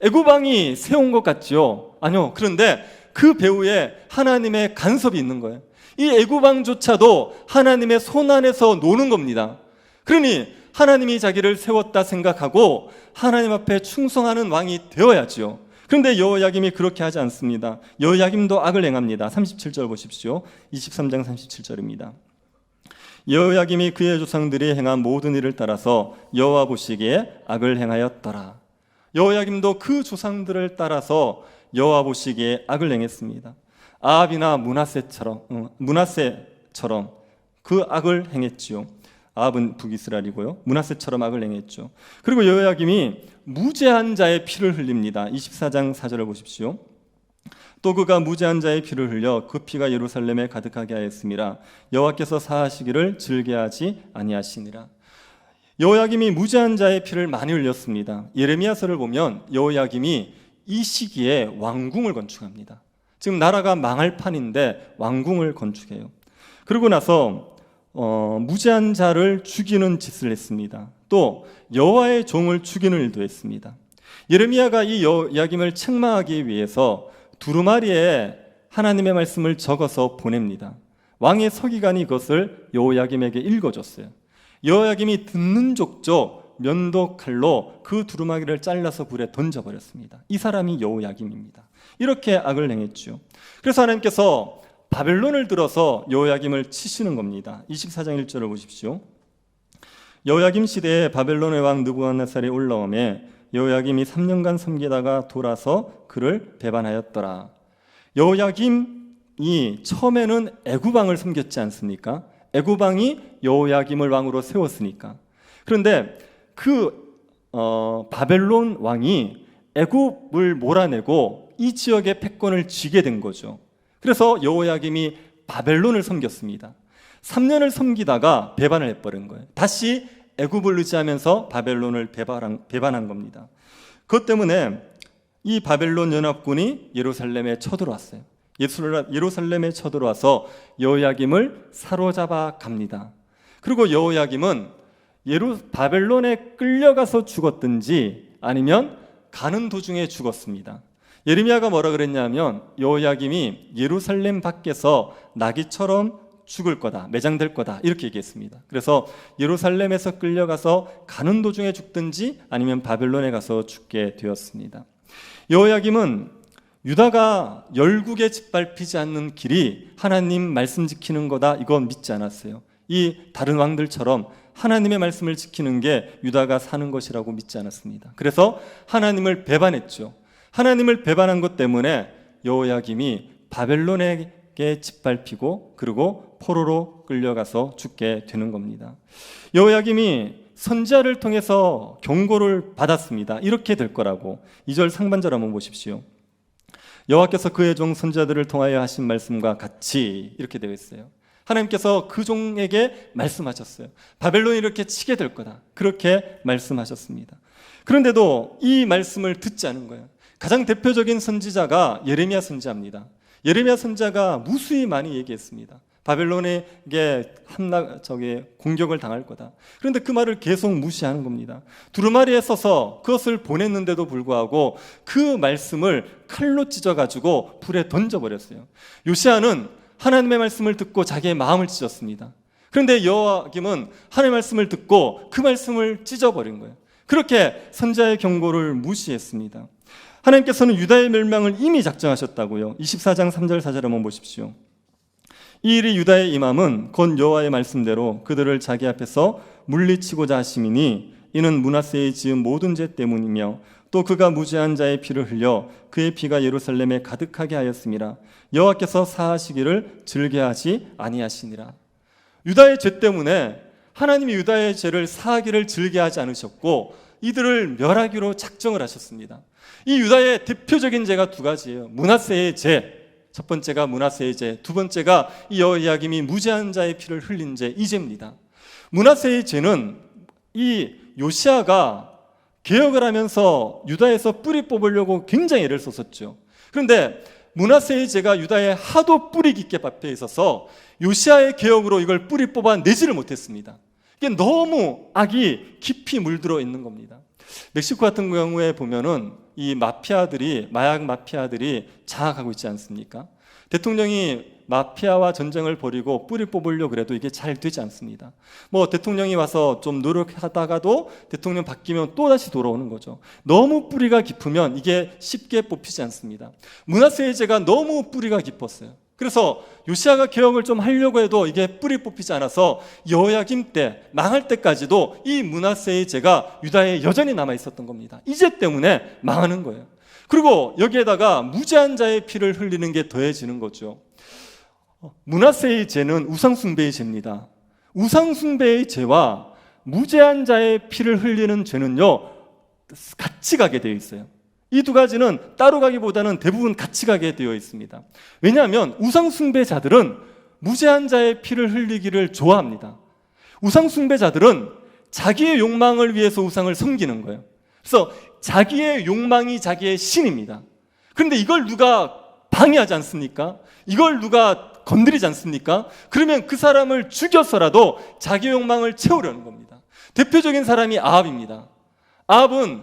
애굽 왕이 세운 것 같죠? 아니요. 그런데 그 배후에 하나님의 간섭이 있는 거예요. 이 애굽 왕조차도 하나님의 손 안에서 노는 겁니다. 그러니 하나님이 자기를 세웠다 생각하고 하나님 앞에 충성하는 왕이 되어야죠. 그런데 여호야김이 그렇게 하지 않습니다. 여호야김도 악을 행합니다. 37절 보십시오. 23장 37절입니다. 여호야김이 그의 조상들이 행한 모든 일을 따라서 여호와 보시기에 악을 행하였더라. 여호야김도 그 조상들을 따라서 여호와 보시기에 악을 행했습니다. 아합이나 므낫세처럼 그 악을 행했지요. 아합은 북이스라엘이고요. 므낫세처럼 악을 행했죠. 그리고 여호야김이 무죄한 자의 피를 흘립니다. 24장 4절을 보십시오. 또 그가 무죄한 자의 피를 흘려 그 피가 예루살렘에 가득하게 하였음이라. 여호와께서 사하시기를 즐겨하지 아니하시니라. 여호야김이 무죄한 자의 피를 많이 흘렸습니다. 예레미야서를 보면 여호야김이 이 시기에 왕궁을 건축합니다. 지금 나라가 망할 판인데 왕궁을 건축해요. 그러고 나서 무죄한 자를 죽이는 짓을 했습니다. 또 여호와의 종을 죽이는 일도 했습니다. 예레미야가 이 여호야김을 책망하기 위해서 두루마리에 하나님의 말씀을 적어서 보냅니다. 왕의 서기관이 이것을 여호야김에게 읽어줬어요. 여호야김이 듣는 족족 면도칼로 그 두루마리를 잘라서 불에 던져버렸습니다. 이 사람이 여호야김입니다. 이렇게 악을 행했죠. 그래서 하나님께서 바벨론을 들어서 여호야김을 치시는 겁니다. 24장 1절을 보십시오. 여호야김 시대에 바벨론의 왕 느부갓네살이 올라오매 여호야김이 3년간 섬기다가 돌아서 그를 배반하였더라. 여호야김이 처음에는 애굽 왕을 섬겼지 않습니까? 애굽 왕이 여호야김을 왕으로 세웠으니까. 그런데 그 바벨론 왕이 애굽을 몰아내고 이 지역의 패권을 쥐게 된 거죠. 그래서 여호야김이 바벨론을 섬겼습니다. 3년을 섬기다가 배반을 해버린 거예요. 다시 애굽을 의지하면서 바벨론을 배반한 겁니다. 그것 때문에 이 바벨론 연합군이 예루살렘에 쳐들어왔어요. 예루살렘에 쳐들어와서 여호야김을 사로잡아 갑니다. 그리고 여호야김은 바벨론에 끌려가서 죽었든지 아니면 가는 도중에 죽었습니다. 예레미야가 뭐라 그랬냐면 여호야김이 예루살렘 밖에서 나귀처럼 죽을 거다, 매장될 거다, 이렇게 얘기했습니다. 그래서 예루살렘에서 끌려가서 가는 도중에 죽든지 아니면 바벨론에 가서 죽게 되었습니다. 여호야김은 유다가 열국에 짓밟히지 않는 길이 하나님 말씀 지키는 거다, 이건 믿지 않았어요. 이 다른 왕들처럼 하나님의 말씀을 지키는 게 유다가 사는 것이라고 믿지 않았습니다. 그래서 하나님을 배반했죠. 하나님을 배반한 것 때문에 여호야김이 바벨론에게 짓밟히고 그리고 포로로 끌려가서 죽게 되는 겁니다. 여호야김이 선지자를 통해서 경고를 받았습니다. 이렇게 될 거라고. 2절 상반절 한번 보십시오. 여호와께서 그의 종 선지자들을 통하여 하신 말씀과 같이 이렇게 되어 있어요. 하나님께서 그 종에게 말씀하셨어요. 바벨론이 이렇게 치게 될 거다. 그렇게 말씀하셨습니다. 그런데도 이 말씀을 듣지 않은 거예요. 가장 대표적인 선지자가 예레미야 선지자입니다. 예레미야 선지자가 무수히 많이 얘기했습니다. 바벨론에게 공격을 당할 거다. 그런데 그 말을 계속 무시하는 겁니다. 두루마리에 써서 그것을 보냈는데도 불구하고 그 말씀을 칼로 찢어가지고 불에 던져버렸어요. 요시야는 하나님의 말씀을 듣고 자기의 마음을 찢었습니다. 그런데 여호야김은 하나님의 말씀을 듣고 그 말씀을 찢어버린 거예요. 그렇게 선지자의 경고를 무시했습니다. 하나님께서는 유다의 멸망을 이미 작정하셨다고요. 24장 3절 4절 한번 보십시오. 이 일이 유다의 임함은 곧 여호와의 말씀대로 그들을 자기 앞에서 물리치고자 하심이니 이는 므낫세의 지은 모든 죄 때문이며 또 그가 무죄한 자의 피를 흘려 그의 피가 예루살렘에 가득하게 하였음이라. 여호와께서 사하시기를 즐겨하지 아니하시니라. 유다의 죄 때문에 하나님이 유다의 죄를 사하기를 즐겨하지 않으셨고 이들을 멸하기로 작정을 하셨습니다. 이 유다의 대표적인 죄가 두 가지예요. 므낫세의 죄, 첫 번째가 므낫세의 죄, 두 번째가 이 여호야김이 무죄한 자의 피를 흘린 죄, 이 죄입니다. 므낫세의 죄는 이 요시야가 개혁을 하면서 유다에서 뿌리 뽑으려고 굉장히 애를 썼었죠. 그런데 므낫세의 죄가 유다에 하도 뿌리 깊게 박혀 있어서 요시야의 개혁으로 이걸 뿌리 뽑아내지를 못했습니다. 이게 너무 악이 깊이 물들어 있는 겁니다. 멕시코 같은 경우에 보면은 이 마약 마피아들이 장악하고 있지 않습니까? 대통령이 마피아와 전쟁을 벌이고 뿌리 뽑으려고 그래도 이게 잘 되지 않습니다. 대통령이 와서 좀 노력하다가도 대통령 바뀌면 또 다시 돌아오는 거죠. 너무 뿌리가 깊으면 이게 쉽게 뽑히지 않습니다. 므낫세의 죄가 너무 뿌리가 깊었어요. 그래서 요시야가 개혁을 좀 하려고 해도 이게 뿌리 뽑히지 않아서 여호야김 때 망할 때까지도 이 므낫세의 죄가 유다에 여전히 남아 있었던 겁니다. 이 죄 때문에 망하는 거예요. 그리고 여기에다가 무죄한 자의 피를 흘리는 게 더해지는 거죠. 므낫세의 죄는 우상숭배의 죄입니다. 우상숭배의 죄와 무죄한 자의 피를 흘리는 죄는요 같이 가게 되어 있어요. 이 두 가지는 따로 가기보다는 대부분 같이 가게 되어 있습니다. 왜냐하면 우상숭배자들은 무죄한 자의 피를 흘리기를 좋아합니다. 우상숭배자들은 자기의 욕망을 위해서 우상을 섬기는 거예요. 그래서 자기의 욕망이 자기의 신입니다. 그런데 이걸 누가 방해하지 않습니까? 이걸 누가 건드리지 않습니까? 그러면 그 사람을 죽여서라도 자기 욕망을 채우려는 겁니다. 대표적인 사람이 아합입니다. 아합은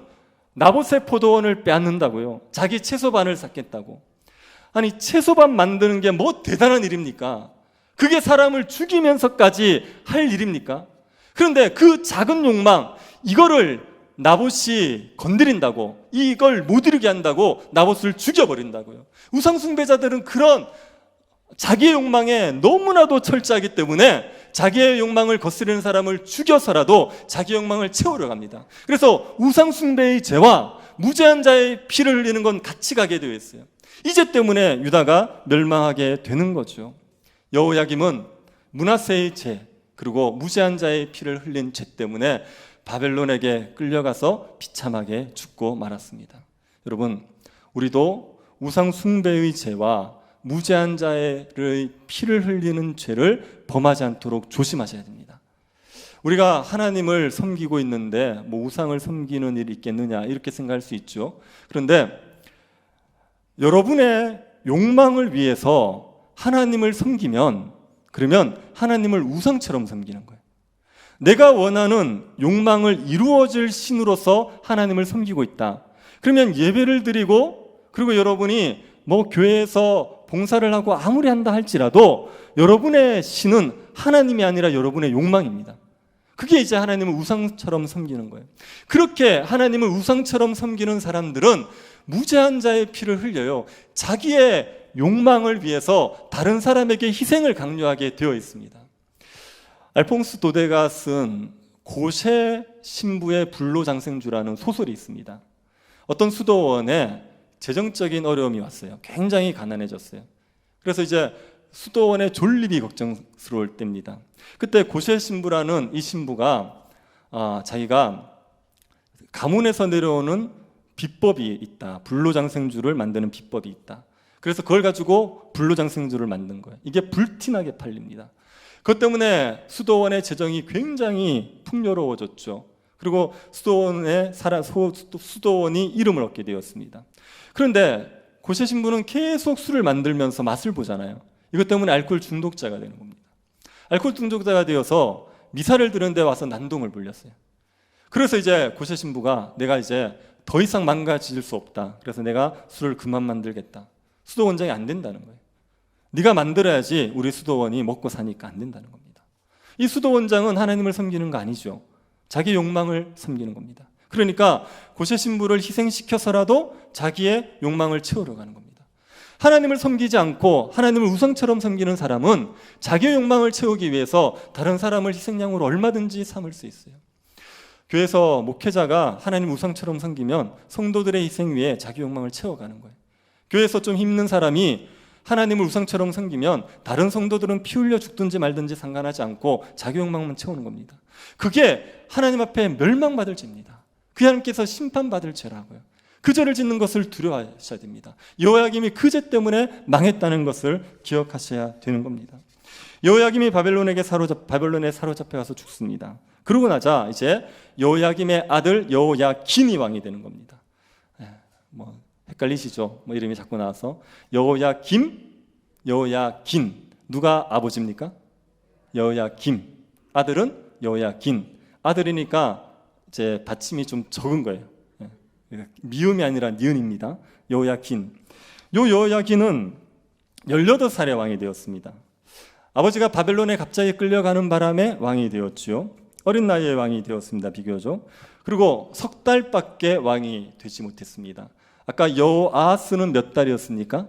나봇의 포도원을 빼앗는다고요. 자기 채소반을 샀겠다고. 아니 채소반 만드는 게 뭐 대단한 일입니까? 그게 사람을 죽이면서까지 할 일입니까? 그런데 그 작은 욕망, 이거를 나봇이 건드린다고, 이걸 못 이루게 한다고 나봇을 죽여버린다고요. 우상숭배자들은 그런 자기의 욕망에 너무나도 철저하기 때문에 자기의 욕망을 거스르는 사람을 죽여서라도 자기 욕망을 채우려 갑니다. 그래서 우상숭배의 죄와 무죄한 자의 피를 흘리는 건 같이 가게 되어 있어요. 이 죄 때문에 유다가 멸망하게 되는 거죠. 여호야김은 므낫세의 죄 그리고 무죄한 자의 피를 흘린 죄 때문에 바벨론에게 끌려가서 비참하게 죽고 말았습니다. 여러분, 우리도 우상숭배의 죄와 무죄한 자의 피를 흘리는 죄를 범하지 않도록 조심하셔야 됩니다. 우리가 하나님을 섬기고 있는데 우상을 섬기는 일이 있겠느냐 이렇게 생각할 수 있죠. 그런데 여러분의 욕망을 위해서 하나님을 섬기면 그러면 하나님을 우상처럼 섬기는 거예요. 내가 원하는 욕망을 이루어질 신으로서 하나님을 섬기고 있다. 그러면 예배를 드리고 그리고 여러분이 교회에서 봉사를 하고 아무리 한다 할지라도 여러분의 신은 하나님이 아니라 여러분의 욕망입니다. 그게 이제 하나님을 우상처럼 섬기는 거예요. 그렇게 하나님을 우상처럼 섬기는 사람들은 무죄한 자의 피를 흘려요. 자기의 욕망을 위해서 다른 사람에게 희생을 강요하게 되어 있습니다. 알퐁스 도데가 쓴 고세 신부의 불로장생주라는 소설이 있습니다. 어떤 수도원에 재정적인 어려움이 왔어요. 굉장히 가난해졌어요. 그래서 이제 수도원의 존립이 걱정스러울 때입니다. 그때 고세 신부라는 이 신부가 자기가 가문에서 내려오는 비법이 있다. 불로장생주를 만드는 비법이 있다. 그래서 그걸 가지고 불로장생주를 만든 거예요. 이게 불티나게 팔립니다. 그것 때문에 수도원의 재정이 굉장히 풍요로워졌죠. 그리고 수도원이 이름을 얻게 되었습니다. 그런데 고세 신부는 계속 술을 만들면서 맛을 보잖아요. 이것 때문에 알코올 중독자가 되는 겁니다. 알코올 중독자가 되어서 미사를 드는데 와서 난동을 불렸어요. 그래서 이제 고세 신부가 내가 이제 더 이상 망가질 수 없다. 그래서 내가 술을 그만 만들겠다. 수도원장이 안 된다는 거예요. 네가 만들어야지 우리 수도원이 먹고 사니까 안 된다는 겁니다. 이 수도원장은 하나님을 섬기는 거 아니죠. 자기 욕망을 섬기는 겁니다. 그러니까 고세 신부를 희생시켜서라도 자기의 욕망을 채우러 가는 겁니다. 하나님을 섬기지 않고 하나님을 우상처럼 섬기는 사람은 자기의 욕망을 채우기 위해서 다른 사람을 희생양으로 얼마든지 삼을 수 있어요. 교회에서 목회자가 하나님 우상처럼 섬기면 성도들의 희생 위에 자기 욕망을 채워가는 거예요. 교회에서 좀 힘든 사람이 하나님을 우상처럼 섬기면 다른 성도들은 피 흘려 죽든지 말든지 상관하지 않고 자기 욕망만 채우는 겁니다. 그게 하나님 앞에 멸망받을 죄입니다. 그 하나님께서 심판받을 죄라고요. 그 죄를 짓는 것을 두려워하셔야 됩니다. 여호야김이 그 죄 때문에 망했다는 것을 기억하셔야 되는 겁니다. 여호야김이 바벨론에 사로잡혀가서 죽습니다. 그러고 나자 이제 여호야김의 아들 여호야긴이 왕이 되는 겁니다. 헷갈리시죠? 이름이 자꾸 나와서 여호야김, 여호야긴. 누가 아버지입니까? 여호야김. 아들은 여호야긴. 아들이니까 이제 받침이 좀 적은 거예요. 미음이 아니라 니은입니다. 여호야긴. 여호야긴은 18살에 왕이 되었습니다. 아버지가 바벨론에 갑자기 끌려가는 바람에 왕이 되었죠. 어린 나이에 왕이 되었습니다. 비교적. 그리고 석 달밖에 왕이 되지 못했습니다. 아까 여호아스는 몇 달이었습니까?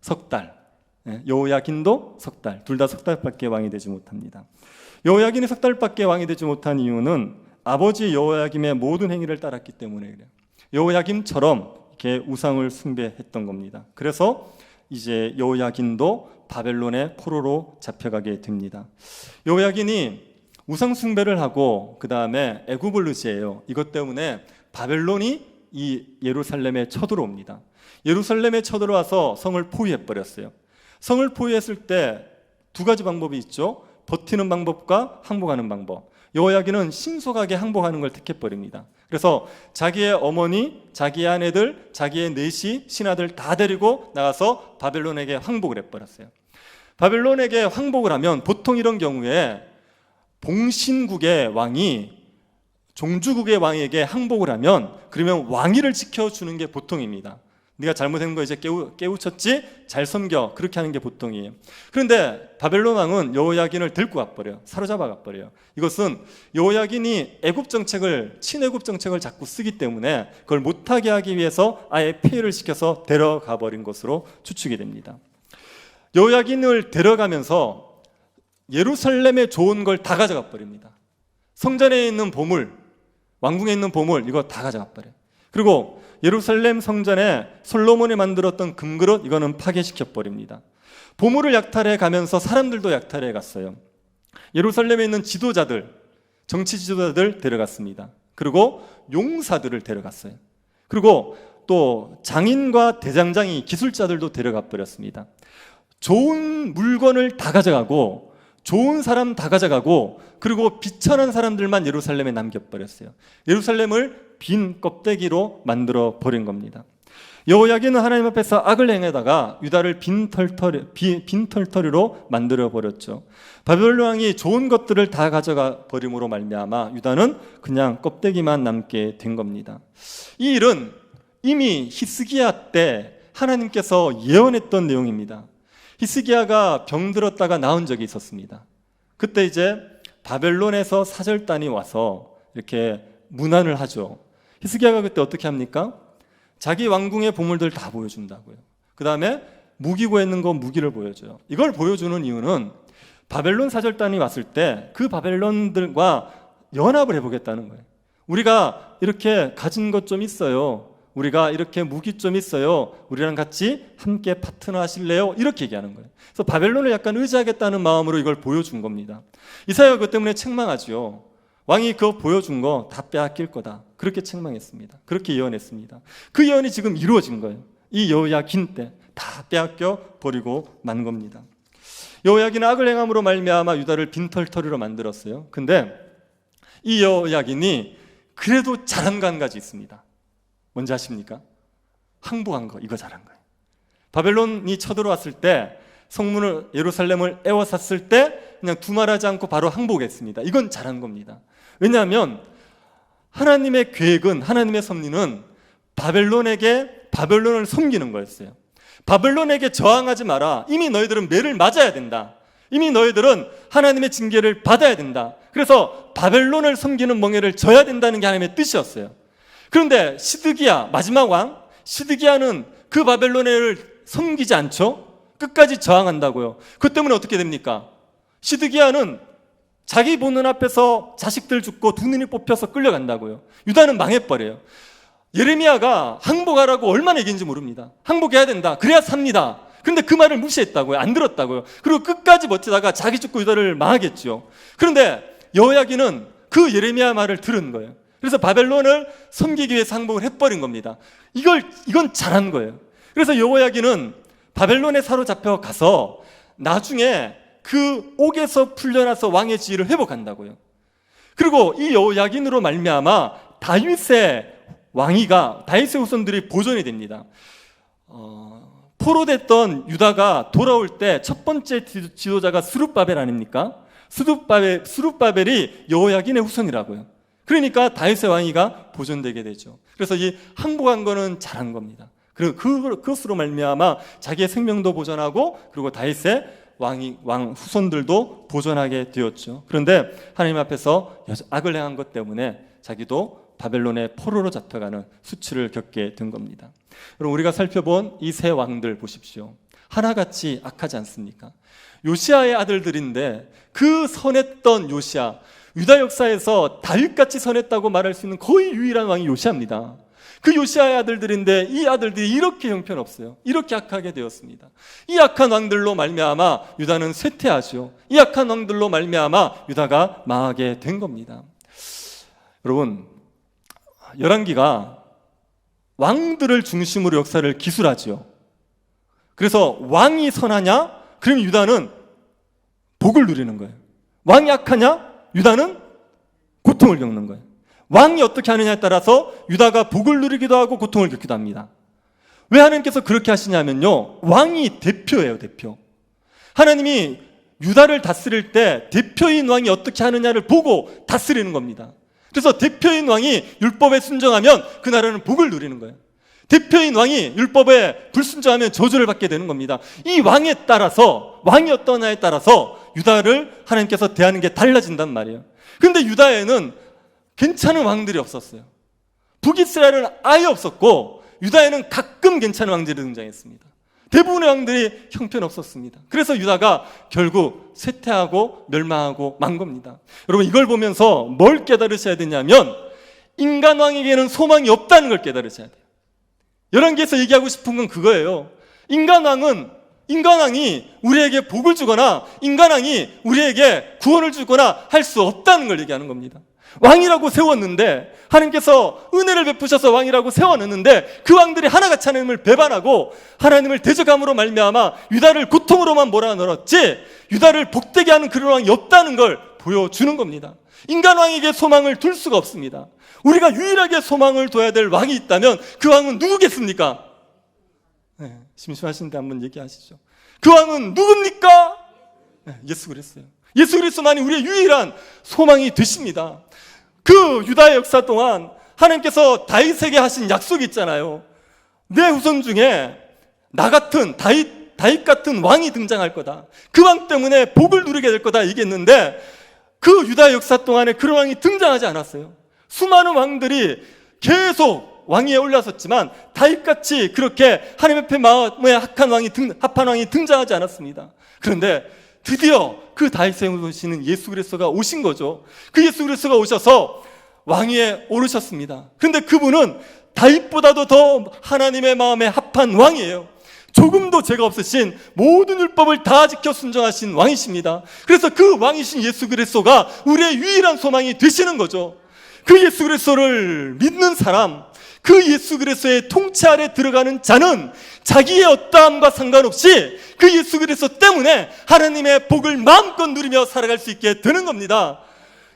석 달. 여호야긴도 석 달. 둘 다 석 달밖에 왕이 되지 못합니다. 여호야긴이 석 달밖에 왕이 되지 못한 이유는 아버지 여호야김의 모든 행위를 따랐기 때문에 그래요. 여호야김처럼 이렇게 우상을 숭배했던 겁니다. 그래서 이제 여호야긴도 바벨론의 포로로 잡혀가게 됩니다. 여호야긴이 우상 숭배를 하고 그 다음에 애굽을 의지해요. 이것 때문에 바벨론이 이 예루살렘에 쳐들어옵니다. 예루살렘에 쳐들어와서 성을 포위해버렸어요. 성을 포위했을 때 두 가지 방법이 있죠. 버티는 방법과 항복하는 방법. 여호야긴은 신속하게 항복하는 걸 택해버립니다. 그래서 자기의 어머니, 자기의 아내들, 자기의 넷이 신하들 다 데리고 나가서 바벨론에게 항복을 해버렸어요. 바벨론에게 항복을 하면 보통 이런 경우에 봉신국의 왕이 종주국의 왕에게 항복을 하면 그러면 왕위를 지켜주는 게 보통입니다. 네가 잘못한 거 이제 깨우쳤지? 잘 섬겨. 그렇게 하는 게 보통이에요. 그런데 바벨론 왕은 여호야긴을 데리고 가버려요. 사로잡아 가버려요. 이것은 여호야긴이 애굽 정책을 친애굽 정책을 자꾸 쓰기 때문에 그걸 못하게 하기 위해서 아예 폐위를 시켜서 데려가 버린 것으로 추측이 됩니다. 여호야긴을 데려가면서 예루살렘에 좋은 걸 다 가져가 버립니다. 성전에 있는 보물, 왕궁에 있는 보물 이거 다 가져가 버려요. 그리고 예루살렘 성전에 솔로몬이 만들었던 금그릇 이거는 파괴시켜 버립니다. 보물을 약탈해 가면서 사람들도 약탈해 갔어요. 예루살렘에 있는 지도자들, 정치 지도자들 데려갔습니다. 그리고 용사들을 데려갔어요. 그리고 또 장인과 대장장이 기술자들도 데려가 버렸습니다. 좋은 물건을 다 가져가고 좋은 사람 다 가져가고 그리고 비천한 사람들만 예루살렘에 남겨버렸어요. 예루살렘을 빈 껍데기로 만들어 버린 겁니다. 여호야긴은 하나님 앞에서 악을 행하다가 유다를 빈털터리로 만들어 버렸죠. 바벨론 왕이 좋은 것들을 다 가져가 버림으로 말미암아 유다는 그냥 껍데기만 남게 된 겁니다. 이 일은 이미 히스기야 때 하나님께서 예언했던 내용입니다. 히스기야가 병들었다가 나은 적이 있었습니다. 그때 이제 바벨론에서 사절단이 와서 이렇게 문안을 하죠. 히스기야가 그때 어떻게 합니까? 자기 왕궁의 보물들 다 보여준다고요. 그 다음에 무기고 있는 거 무기를 보여줘요. 이걸 보여주는 이유는 바벨론 사절단이 왔을 때 그 바벨론들과 연합을 해보겠다는 거예요. 우리가 이렇게 가진 것 좀 있어요. 우리가 이렇게 무기 좀 있어요. 우리랑 같이 함께 파트너 하실래요? 이렇게 얘기하는 거예요. 그래서 바벨론을 약간 의지하겠다는 마음으로 이걸 보여준 겁니다. 이사야가 그것 때문에 책망하죠. 왕이 그거 보여준 거 다 빼앗길 거다. 그렇게 책망했습니다. 그렇게 예언했습니다. 그 예언이 지금 이루어진 거예요. 이 여호야긴 때 다 빼앗겨 버리고 만 겁니다. 여호야긴은 악을 행함으로 말미암아 유다를 빈털터리로 만들었어요. 근데 이 여호야긴이 그래도 잘한 거 한 가지 있습니다. 뭔지 아십니까? 항복한 거, 이거 잘한 거예요. 바벨론이 쳐들어왔을 때 성문을 예루살렘을 에워쌌을 때 그냥 두말하지 않고 바로 항복했습니다. 이건 잘한 겁니다. 왜냐하면 하나님의 계획은, 하나님의 섭리는 바벨론을 섬기는 거였어요. 바벨론에게 저항하지 마라. 이미 너희들은 매를 맞아야 된다. 이미 너희들은 하나님의 징계를 받아야 된다. 그래서 바벨론을 섬기는 멍에를 져야 된다는 게 하나님의 뜻이었어요. 그런데 시드기야, 마지막 왕 시드기야는 그 바벨론을 섬기지 않죠. 끝까지 저항한다고요. 그 때문에 어떻게 됩니까? 시드기야는 자기 보는 앞에서 자식들 죽고 두 눈이 뽑혀서 끌려간다고요. 유다는 망해버려요. 예레미야가 항복하라고 얼마나 얘기했는지 모릅니다. 항복해야 된다. 그래야 삽니다. 그런데 그 말을 무시했다고요. 안 들었다고요. 그리고 끝까지 버티다가 자기 죽고 유다를 망하겠죠. 그런데 여호야긴은 그 예레미야 말을 들은 거예요. 그래서 바벨론을 섬기기 위해서 항복을 해버린 겁니다. 이건 잘한 거예요. 그래서 여호야긴은 바벨론에 사로잡혀 가서 나중에 그 옥에서 풀려나서 왕의 지위를 회복한다고요. 그리고 이 여호야긴으로 말미암아 다윗의 후손들이 보존이 됩니다. 포로됐던 유다가 돌아올 때 첫 번째 지도자가 스룹바벨 아닙니까? 스룹바벨이 여호야긴의 후손이라고요. 그러니까 다윗의 왕위가 보존되게 되죠. 그래서 이 항복한 거는 잘한 겁니다. 그리고 그것으로 말미암아 자기의 생명도 보존하고 그리고 다윗의 왕 후손들도 보존하게 되었죠. 그런데 하나님 앞에서 악을 행한 것 때문에 자기도 바벨론의 포로로 잡혀가는 수치를 겪게 된 겁니다. 여러분, 우리가 살펴본 이 세 왕들 보십시오. 하나같이 악하지 않습니까? 요시아의 아들들인데 그 선했던 요시아, 유다 역사에서 다윗같이 선했다고 말할 수 있는 거의 유일한 왕이 요시아입니다. 그 요시아의 아들들인데 이 아들들이 이렇게 형편없어요. 이렇게 악하게 되었습니다. 이 악한 왕들로 말미암아 유다는 쇠퇴하죠. 이 악한 왕들로 말미암아 유다가 망하게 된 겁니다. 여러분, 열왕기가 왕들을 중심으로 역사를 기술하죠. 그래서 왕이 선하냐? 그럼 유다는 복을 누리는 거예요. 왕이 악하냐? 유다는 고통을 겪는 거예요. 왕이 어떻게 하느냐에 따라서 유다가 복을 누리기도 하고 고통을 겪기도 합니다. 왜 하나님께서 그렇게 하시냐면요, 왕이 대표예요. 대표. 하나님이 유다를 다스릴 때 대표인 왕이 어떻게 하느냐를 보고 다스리는 겁니다. 그래서 대표인 왕이 율법에 순종하면 그 나라는 복을 누리는 거예요. 대표인 왕이 율법에 불순종하면 저주를 받게 되는 겁니다. 이 왕에 따라서, 왕이 어떠냐에 따라서 유다를 하나님께서 대하는 게 달라진단 말이에요. 그런데 유다에는 괜찮은 왕들이 없었어요. 북이스라엘은 아예 없었고 유다에는 가끔 괜찮은 왕들이 등장했습니다. 대부분의 왕들이 형편없었습니다. 그래서 유다가 결국 쇠퇴하고 멸망하고 만 겁니다. 여러분, 이걸 보면서 뭘 깨달으셔야 되냐면 인간왕에게는 소망이 없다는 걸 깨달으셔야 돼요. 열왕기에서 얘기하고 싶은 건 그거예요. 인간왕이 우리에게 복을 주거나 인간왕이 우리에게 구원을 주거나 할 수 없다는 걸 얘기하는 겁니다. 왕이라고 세웠는데, 하나님께서 은혜를 베푸셔서 왕이라고 세워놨는데 그 왕들이 하나같이 하나님을 배반하고 하나님을 대적함으로 말미암아 유다를 고통으로만 몰아넣었지 유다를 복되게 하는 그런 왕이 없다는 걸 보여주는 겁니다. 인간왕에게 소망을 둘 수가 없습니다. 우리가 유일하게 소망을 둬야 될 왕이 있다면 그 왕은 누구겠습니까? 네, 심심하신데 한번 얘기하시죠. 그 왕은 누굽니까? 네, 예수 그리스도예요. 예수 그리스도만이 우리의 유일한 소망이 되십니다. 그 유다의 역사 동안 하나님께서 다윗에게 하신 약속이 있잖아요. 내 후손 중에 나 같은 다윗 같은 왕이 등장할 거다. 그 왕 때문에 복을 누리게 될 거다 얘기했는데 그 유다의 역사 동안에 그런 왕이 등장하지 않았어요. 수많은 왕들이 계속 왕위에 올라섰지만 다윗같이 그렇게 하나님 앞에 마음에 합한 왕이 등장하지 않았습니다. 그런데 드디어 그 다윗의 오시는 예수 그리스도가 오신 거죠. 그 예수 그리스도가 오셔서 왕위에 오르셨습니다. 그런데 그분은 다윗보다도 더 하나님의 마음에 합한 왕이에요. 조금도 죄가 없으신 모든 율법을 다 지켜 순종하신 왕이십니다. 그래서 그 왕이신 예수 그리스도가 우리의 유일한 소망이 되시는 거죠. 그 예수 그리스도를 믿는 사람, 그 예수 그리스도의 통치 아래 들어가는 자는 자기의 어떠함과 상관없이 그 예수 그리스도 때문에 하나님의 복을 마음껏 누리며 살아갈 수 있게 되는 겁니다.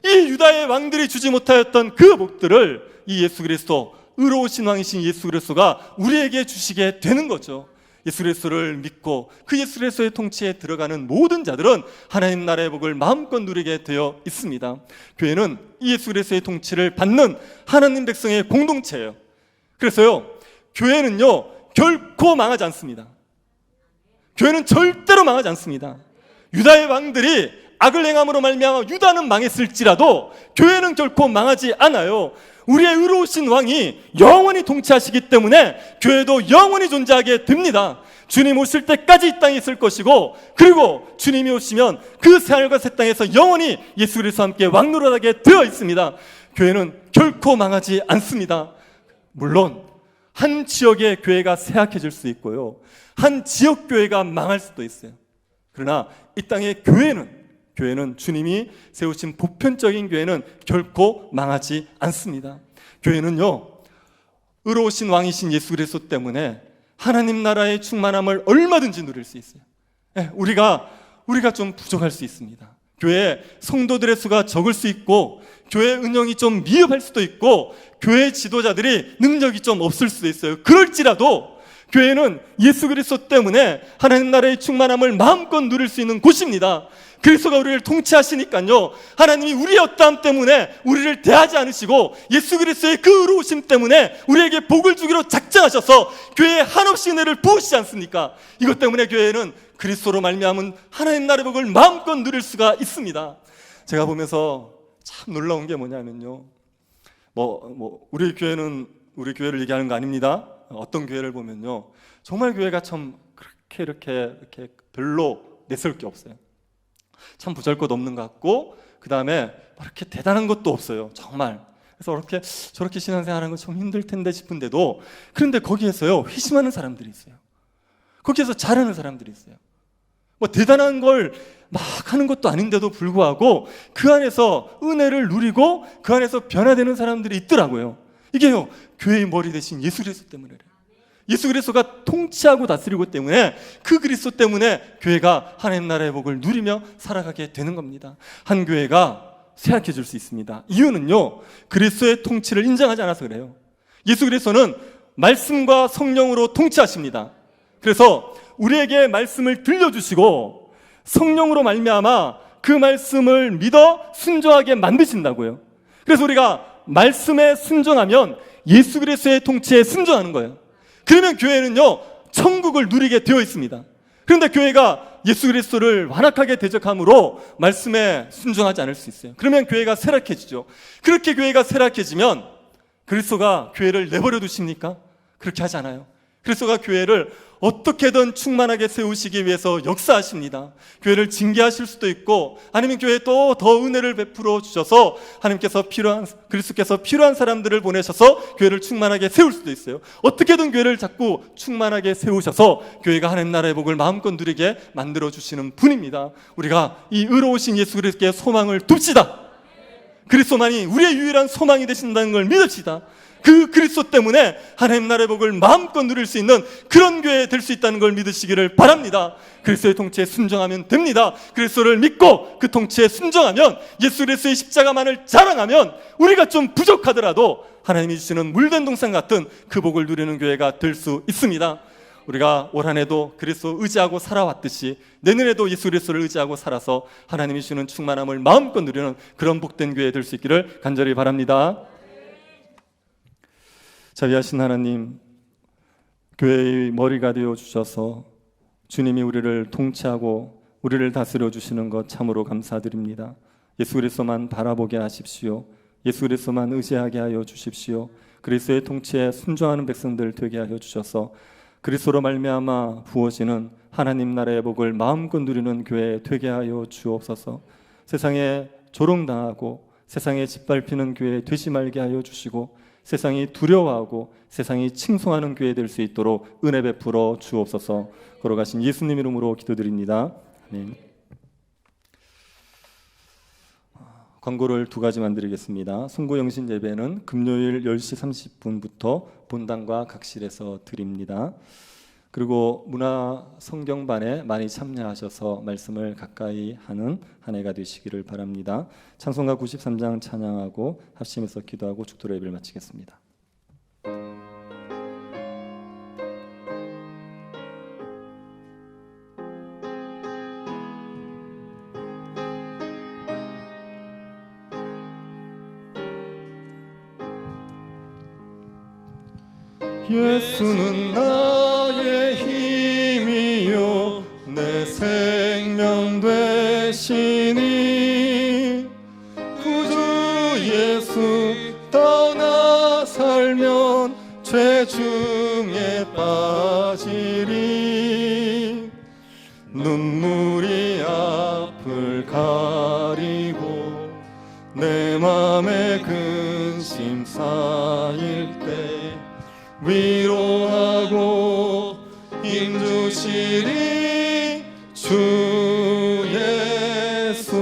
이 유다의 왕들이 주지 못하였던 그 복들을 이 예수 그리스도, 의로우신 왕이신 예수 그리스도가 우리에게 주시게 되는 거죠. 예수 그리스도를 믿고 그 예수 그리스도의 통치에 들어가는 모든 자들은 하나님 나라의 복을 마음껏 누리게 되어 있습니다. 교회는 이 예수 그리스도의 통치를 받는 하나님 백성의 공동체예요. 그래서요, 교회는요 결코 망하지 않습니다. 교회는 절대로 망하지 않습니다. 유다의 왕들이 악을 행함으로 말미암아 유다는 망했을지라도 교회는 결코 망하지 않아요. 우리의 의로우신 왕이 영원히 통치하시기 때문에 교회도 영원히 존재하게 됩니다. 주님 오실 때까지 이 땅에 있을 것이고, 그리고 주님이 오시면 그 새하늘과 새 땅에서 영원히 예수 그리스도와 함께 왕노릇하게 되어 있습니다. 교회는 결코 망하지 않습니다. 물론 한 지역의 교회가 쇠약해질 수 있고요, 한 지역 교회가 망할 수도 있어요. 그러나 이 땅의 교회는 주님이 세우신 보편적인 교회는 결코 망하지 않습니다. 교회는요, 의로우신 왕이신 예수 그리스도 때문에 하나님 나라의 충만함을 얼마든지 누릴 수 있어요. 우리가 좀 부족할 수 있습니다. 교회 성도들의 수가 적을 수 있고, 교회 운영이 좀 미흡할 수도 있고, 교회 지도자들이 능력이 좀 없을 수도 있어요. 그럴지라도 교회는 예수 그리스도 때문에 하나님 나라의 충만함을 마음껏 누릴 수 있는 곳입니다. 그리스도가 우리를 통치하시니까요, 하나님이 우리의 어떠함 때문에 우리를 대하지 않으시고 예수 그리스도의 그 의로우심 때문에 우리에게 복을 주기로 작정하셔서 교회에 한없이 은혜를 부으시지 않습니까? 이것 때문에 교회는 그리스도로 말미암은 하나님 나라의 복을 마음껏 누릴 수가 있습니다. 제가 보면서 참 놀라운 게 뭐냐면요, 우리 교회를 얘기하는 거 아닙니다. 어떤 교회를 보면요, 정말 교회가 참 그렇게 이렇게 별로 내세울 게 없어요. 참 보잘것없는 것 같고, 그 다음에 이렇게 대단한 것도 없어요, 정말. 그래서 저렇게 신앙생활하는 건 좀 힘들 텐데 싶은데도, 그런데 거기에서요 회심하는 사람들이 있어요. 거기에서 잘하는 사람들이 있어요. 대단한 걸 막 하는 것도 아닌데도 불구하고 그 안에서 은혜를 누리고 그 안에서 변화되는 사람들이 있더라고요. 이게요, 교회의 머리 대신 예수 그리스도 때문에 그래요. 예수 그리스도가 통치하고 다스리고 때문에, 그 그리스도 때문에 교회가 하나님 나라의 복을 누리며 살아가게 되는 겁니다. 한 교회가 쇠약해질 수 있습니다. 이유는요, 그리스도의 통치를 인정하지 않아서 그래요. 예수 그리스도는 말씀과 성령으로 통치하십니다. 그래서 우리에게 말씀을 들려주시고 성령으로 말미암아 그 말씀을 믿어 순종하게 만드신다고요. 그래서 우리가 말씀에 순종하면 예수 그리스도의 통치에 순종하는 거예요. 그러면 교회는요 천국을 누리게 되어 있습니다. 그런데 교회가 예수 그리스도를 완악하게 대적함으로 말씀에 순종하지 않을 수 있어요. 그러면 교회가 쇠락해지죠. 그렇게 교회가 쇠락해지면 그리스도가 교회를 내버려 두십니까? 그렇게 하지 않아요. 그리스도가 교회를 어떻게든 충만하게 세우시기 위해서 역사하십니다. 교회를 징계하실 수도 있고, 아니면 교회에 또 더 은혜를 베풀어 주셔서 그리스도께서 필요한 사람들을 보내셔서 교회를 충만하게 세울 수도 있어요. 어떻게든 교회를 자꾸 충만하게 세우셔서 교회가 하나님 나라의 복을 마음껏 누리게 만들어 주시는 분입니다. 우리가 이 의로우신 예수 그리스도의 소망을 둡시다. 그리스도만이 우리의 유일한 소망이 되신다는 걸 믿읍시다. 그 그리스도 때문에 하나님 나라의 복을 마음껏 누릴 수 있는 그런 교회 될 수 있다는 걸 믿으시기를 바랍니다. 그리스도의 통치에 순종하면 됩니다. 그리스도를 믿고 그 통치에 순종하면, 예수 그리스도의 십자가만을 자랑하면, 우리가 좀 부족하더라도 하나님이 주시는 물된 동산 같은 그 복을 누리는 교회가 될 수 있습니다. 우리가 올 한 해도 그리스도 의지하고 살아왔듯이 내년에도 예수 그리스도를 의지하고 살아서 하나님이 주시는 충만함을 마음껏 누리는 그런 복된 교회 될 수 있기를 간절히 바랍니다. 자비하신 하나님, 교회의 머리가 되어 주셔서 주님이 우리를 통치하고 우리를 다스려 주시는 것 참으로 감사드립니다. 예수 그리스도만 바라보게 하십시오. 예수 그리스도만 의지하게 하여 주십시오. 그리스도의 통치에 순종하는 백성들 되게 하여 주셔서 그리스도로 말미암아 부어지는 하나님 나라의 복을 마음껏 누리는 교회 되게 하여 주옵소서. 세상에 조롱당하고 세상에 짓밟히는 교회 되지 말게 하여 주시고, 세상이 두려워하고 세상이 칭송하는 교회 될 수 있도록 은혜 베풀어 주옵소서. 걸어가신 예수님 이름으로 기도드립니다. 아멘. 광고를 두 가지만 드리겠습니다. 송구영신 예배는 금요일 10시 30분부터 본당과 각실에서 드립니다. 그리고 문화 성경반에 많이 참여하셔서 말씀을 가까이 하는 한 해가 되시기를 바랍니다. 찬송가 93장 찬양하고 합심해서 기도하고 축도로 예배를 마치겠습니다. 예수는 나의 힘이요 내 생명 되시니 구주 예수 떠나 살면 죄 중에 빠지리 눈물이 앞을 가리고 내 맘에 근심 쌓일 때 위로하고 힘주시리 주 예수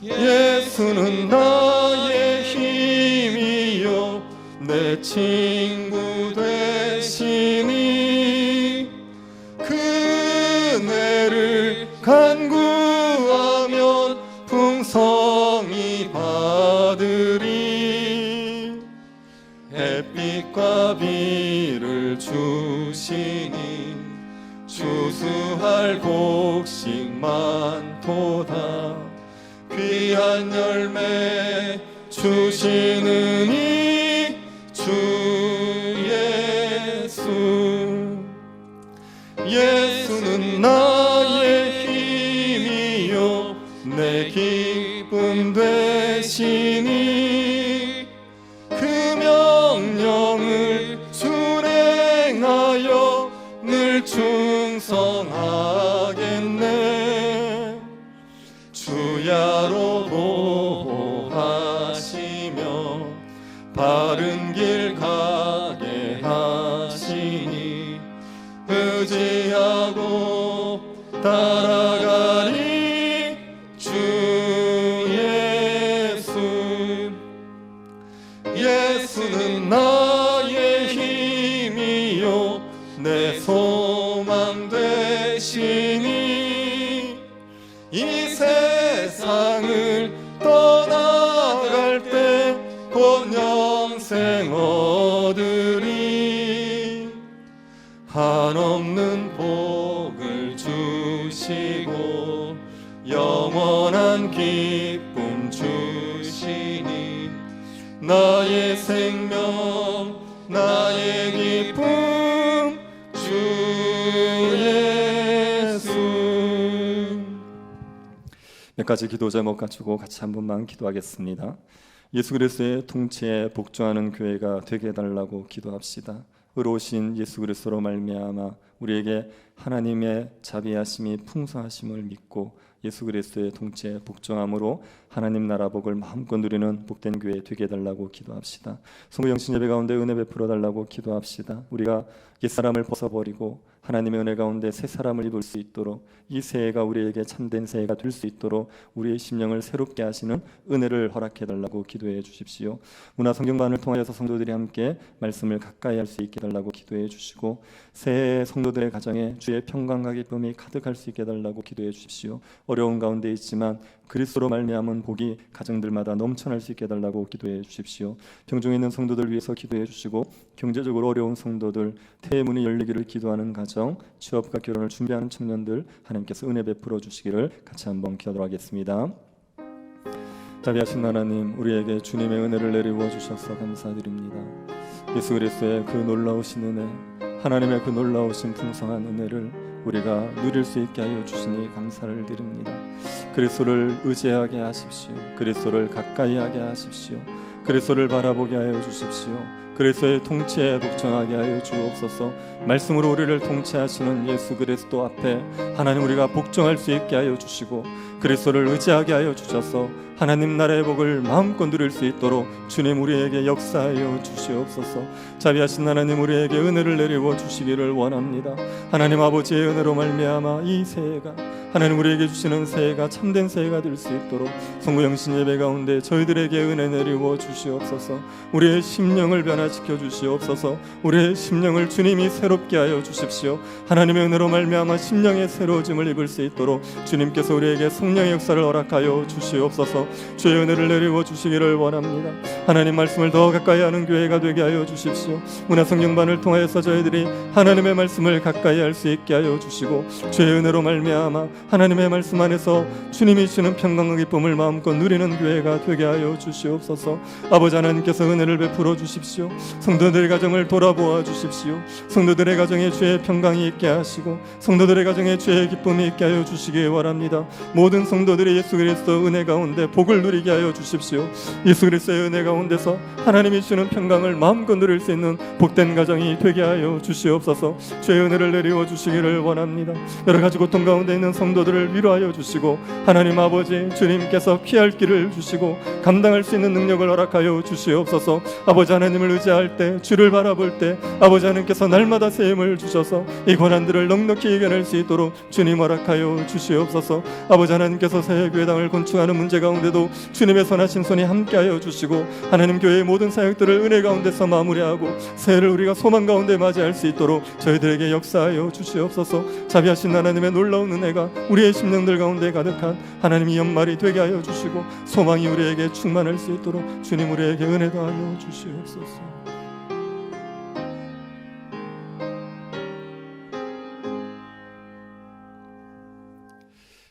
예수는 나의 힘이요 내 친구 되시니 그네를 간구하면 풍성히 받으리 햇빛과 비를 주시니 추수할 곡식 많도다 귀한 열매 주시느니 주 예수 예수는 나의 힘이요 내 기쁨 되시니 그 명령을 준행하여 늘 충성하겠네 주야로 보호하시며 바른 길 가게 하시니 의지하고 따라가리 주 예수 예수는 나의 힘이요 내 소망 되시니 이 세상을 떠나갈 때 곧 영생 얻으리 한없는 복을 주시고 영원한 기쁨 주시니 나의 생명 나의 기쁨 주 예수 몇 가지 기도 제목 가지고 같이 한 번만 기도하겠습니다. 예수 그리스도의 통치에 복종하는 교회가 되게 해달라고 기도합시다. 의로우신 예수 그리스도로 말미암아 우리에게 하나님의 자비하심이 풍성하심을 믿고 예수 그리스도의 통치에 복종함으로 하나님 나라 복을 마음껏 누리는 복된 교회 되게 해달라고 기도합시다. 성부 영신 예배 가운데 은혜 베풀어 달라고 기도합시다. 우리가 옛사람을 벗어버리고 하나님의 은혜 가운데 새 사람을 입을 수 있도록 이 새해가 우리에게 참된 새해가 될 수 있도록 우리의 심령을 새롭게 하시는 은혜를 허락해 달라고 기도해 주십시오. 문화 성경반을 통하여서 성도들이 함께 말씀을 가까이 할 수 있게 달라고 기도해 주시고 새해 성도들의 가정에 주의 평강과 기쁨이 가득할 수 있게 달라고 기도해 주십시오. 어려운 가운데 있지만 그리스도로 말미암은 복이 가정들마다 넘쳐날 수 있게 해달라고 기도해 주십시오. 병중에 있는 성도들 위해서 기도해 주시고 경제적으로 어려운 성도들 태의 문이 열리기를 기도하는 가정 취업과 결혼을 준비하는 청년들 하나님께서 은혜 베풀어 주시기를 같이 한번 기도하도록 하겠습니다. 자비하신 하나님 우리에게 주님의 은혜를 내리워 주셔서 감사드립니다. 예수 그리스도의 그 놀라우신 은혜 하나님의 그 놀라우신 풍성한 은혜를 우리가 누릴 수 있게 하여 주시니 감사를 드립니다. 그리스도를 의지하게 하십시오. 그리스도를 가까이 하게 하십시오. 그리스도를 바라보게 하여 주십시오. 그리스도의 통치에 복종하게 하여 주옵소서. 말씀으로 우리를 통치하시는 예수 그리스도 앞에 하나님 우리가 복종할 수 있게 하여 주시고 그리스도를 의지하게 하여 주셔서 하나님 나라의 복을 마음껏 누릴 수 있도록 주님 우리에게 역사하여 주시옵소서. 자비하신 하나님 우리에게 은혜를 내리워 주시기를 원합니다. 하나님 아버지의 은혜로 말미암아 이 새해가 하나님 우리에게 주시는 새해가 참된 새해가 될 수 있도록 성구영신 예배 가운데 저희들에게 은혜 내리워 주시옵소서. 우리의 심령을 변화시켜 주시옵소서. 우리의 심령을 주님이 새롭게 하여 주십시오. 하나님의 은혜로 말미암아 심령의 새로워짐을 입을 수 있도록 주님께서 우리에게 성령의 역사를 허락하여 주시옵소서. 주의 은혜를 내리워 주시기를 원합니다. 하나님 말씀을 더 가까이 하는 교회가 되게 하여 주십시오. 문화성경반을 통하여서 저희들이 하나님의 말씀을 가까이 할 수 있게 하여 주시고 주의 은혜로 말미암아 하나님의 말씀 안에서 주님이 주시는 평강과 기쁨을 마음껏 누리는 교회가 되게 하여 주시옵소서. 아버지 하나님께서 은혜를 베풀어 주십시오. 성도들의 가정을 돌아보아 주십시오. 성도들의 가정에 주의 평강이 있게 하시고 성도들의 가정에 주의 기쁨이 있게 하여 주시기 바랍니다. 모든 성도들이 예수 그리스도 은혜 가운데 복을 누리게 하여 주십시오. 예수 그리스도의 은혜 가운데서 하나님이 주시는 평강을 마음껏 누릴 수 있는 복된 가정이 되게 하여 주시옵소서. 주의 은혜를 내리워 주시기를 원합니다. 여러 가지 고통 가운데 있는 성도들을 위로하여 주시고 하나님 아버지 주님께서 피할 길을 주시고 감당할 수 있는 능력을 허락하여 주시옵소서. 아버지 하나님을 의지할 때 주를 바라볼 때 아버지 하나님께서 날마다 새 힘을 주셔서 이 고난들을 넉넉히 이겨낼 수 있도록 주님 허락하여 주시옵소서. 아버지 하나님께서 새 교회당을 건축하는 문제 가운데도 주님의 선하신 손이 함께하여 주시고 하나님 교회의 모든 사역들을 은혜 가운데서 마무리하고 새해를 우리가 소망 가운데 맞이할 수 있도록 저희들에게 역사하여 주시옵소서. 자비하신 하나님의 놀라운 은혜가 우리의 심령들 가운데 가득한 하나님의 연말이 되게 하여 주시고 소망이 우리에게 충만할 수 있도록 주님 우리에게 은혜 더하여 주시옵소서.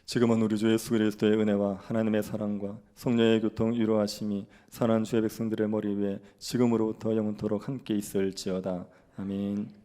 지금은 우리 주 예수 그리스도의 은혜와 하나님의 사랑과 성령의 교통 위로하심이 선한 주의 백성들의 머리 위에 지금으로부터 영원토록 함께 있을지어다. 아멘.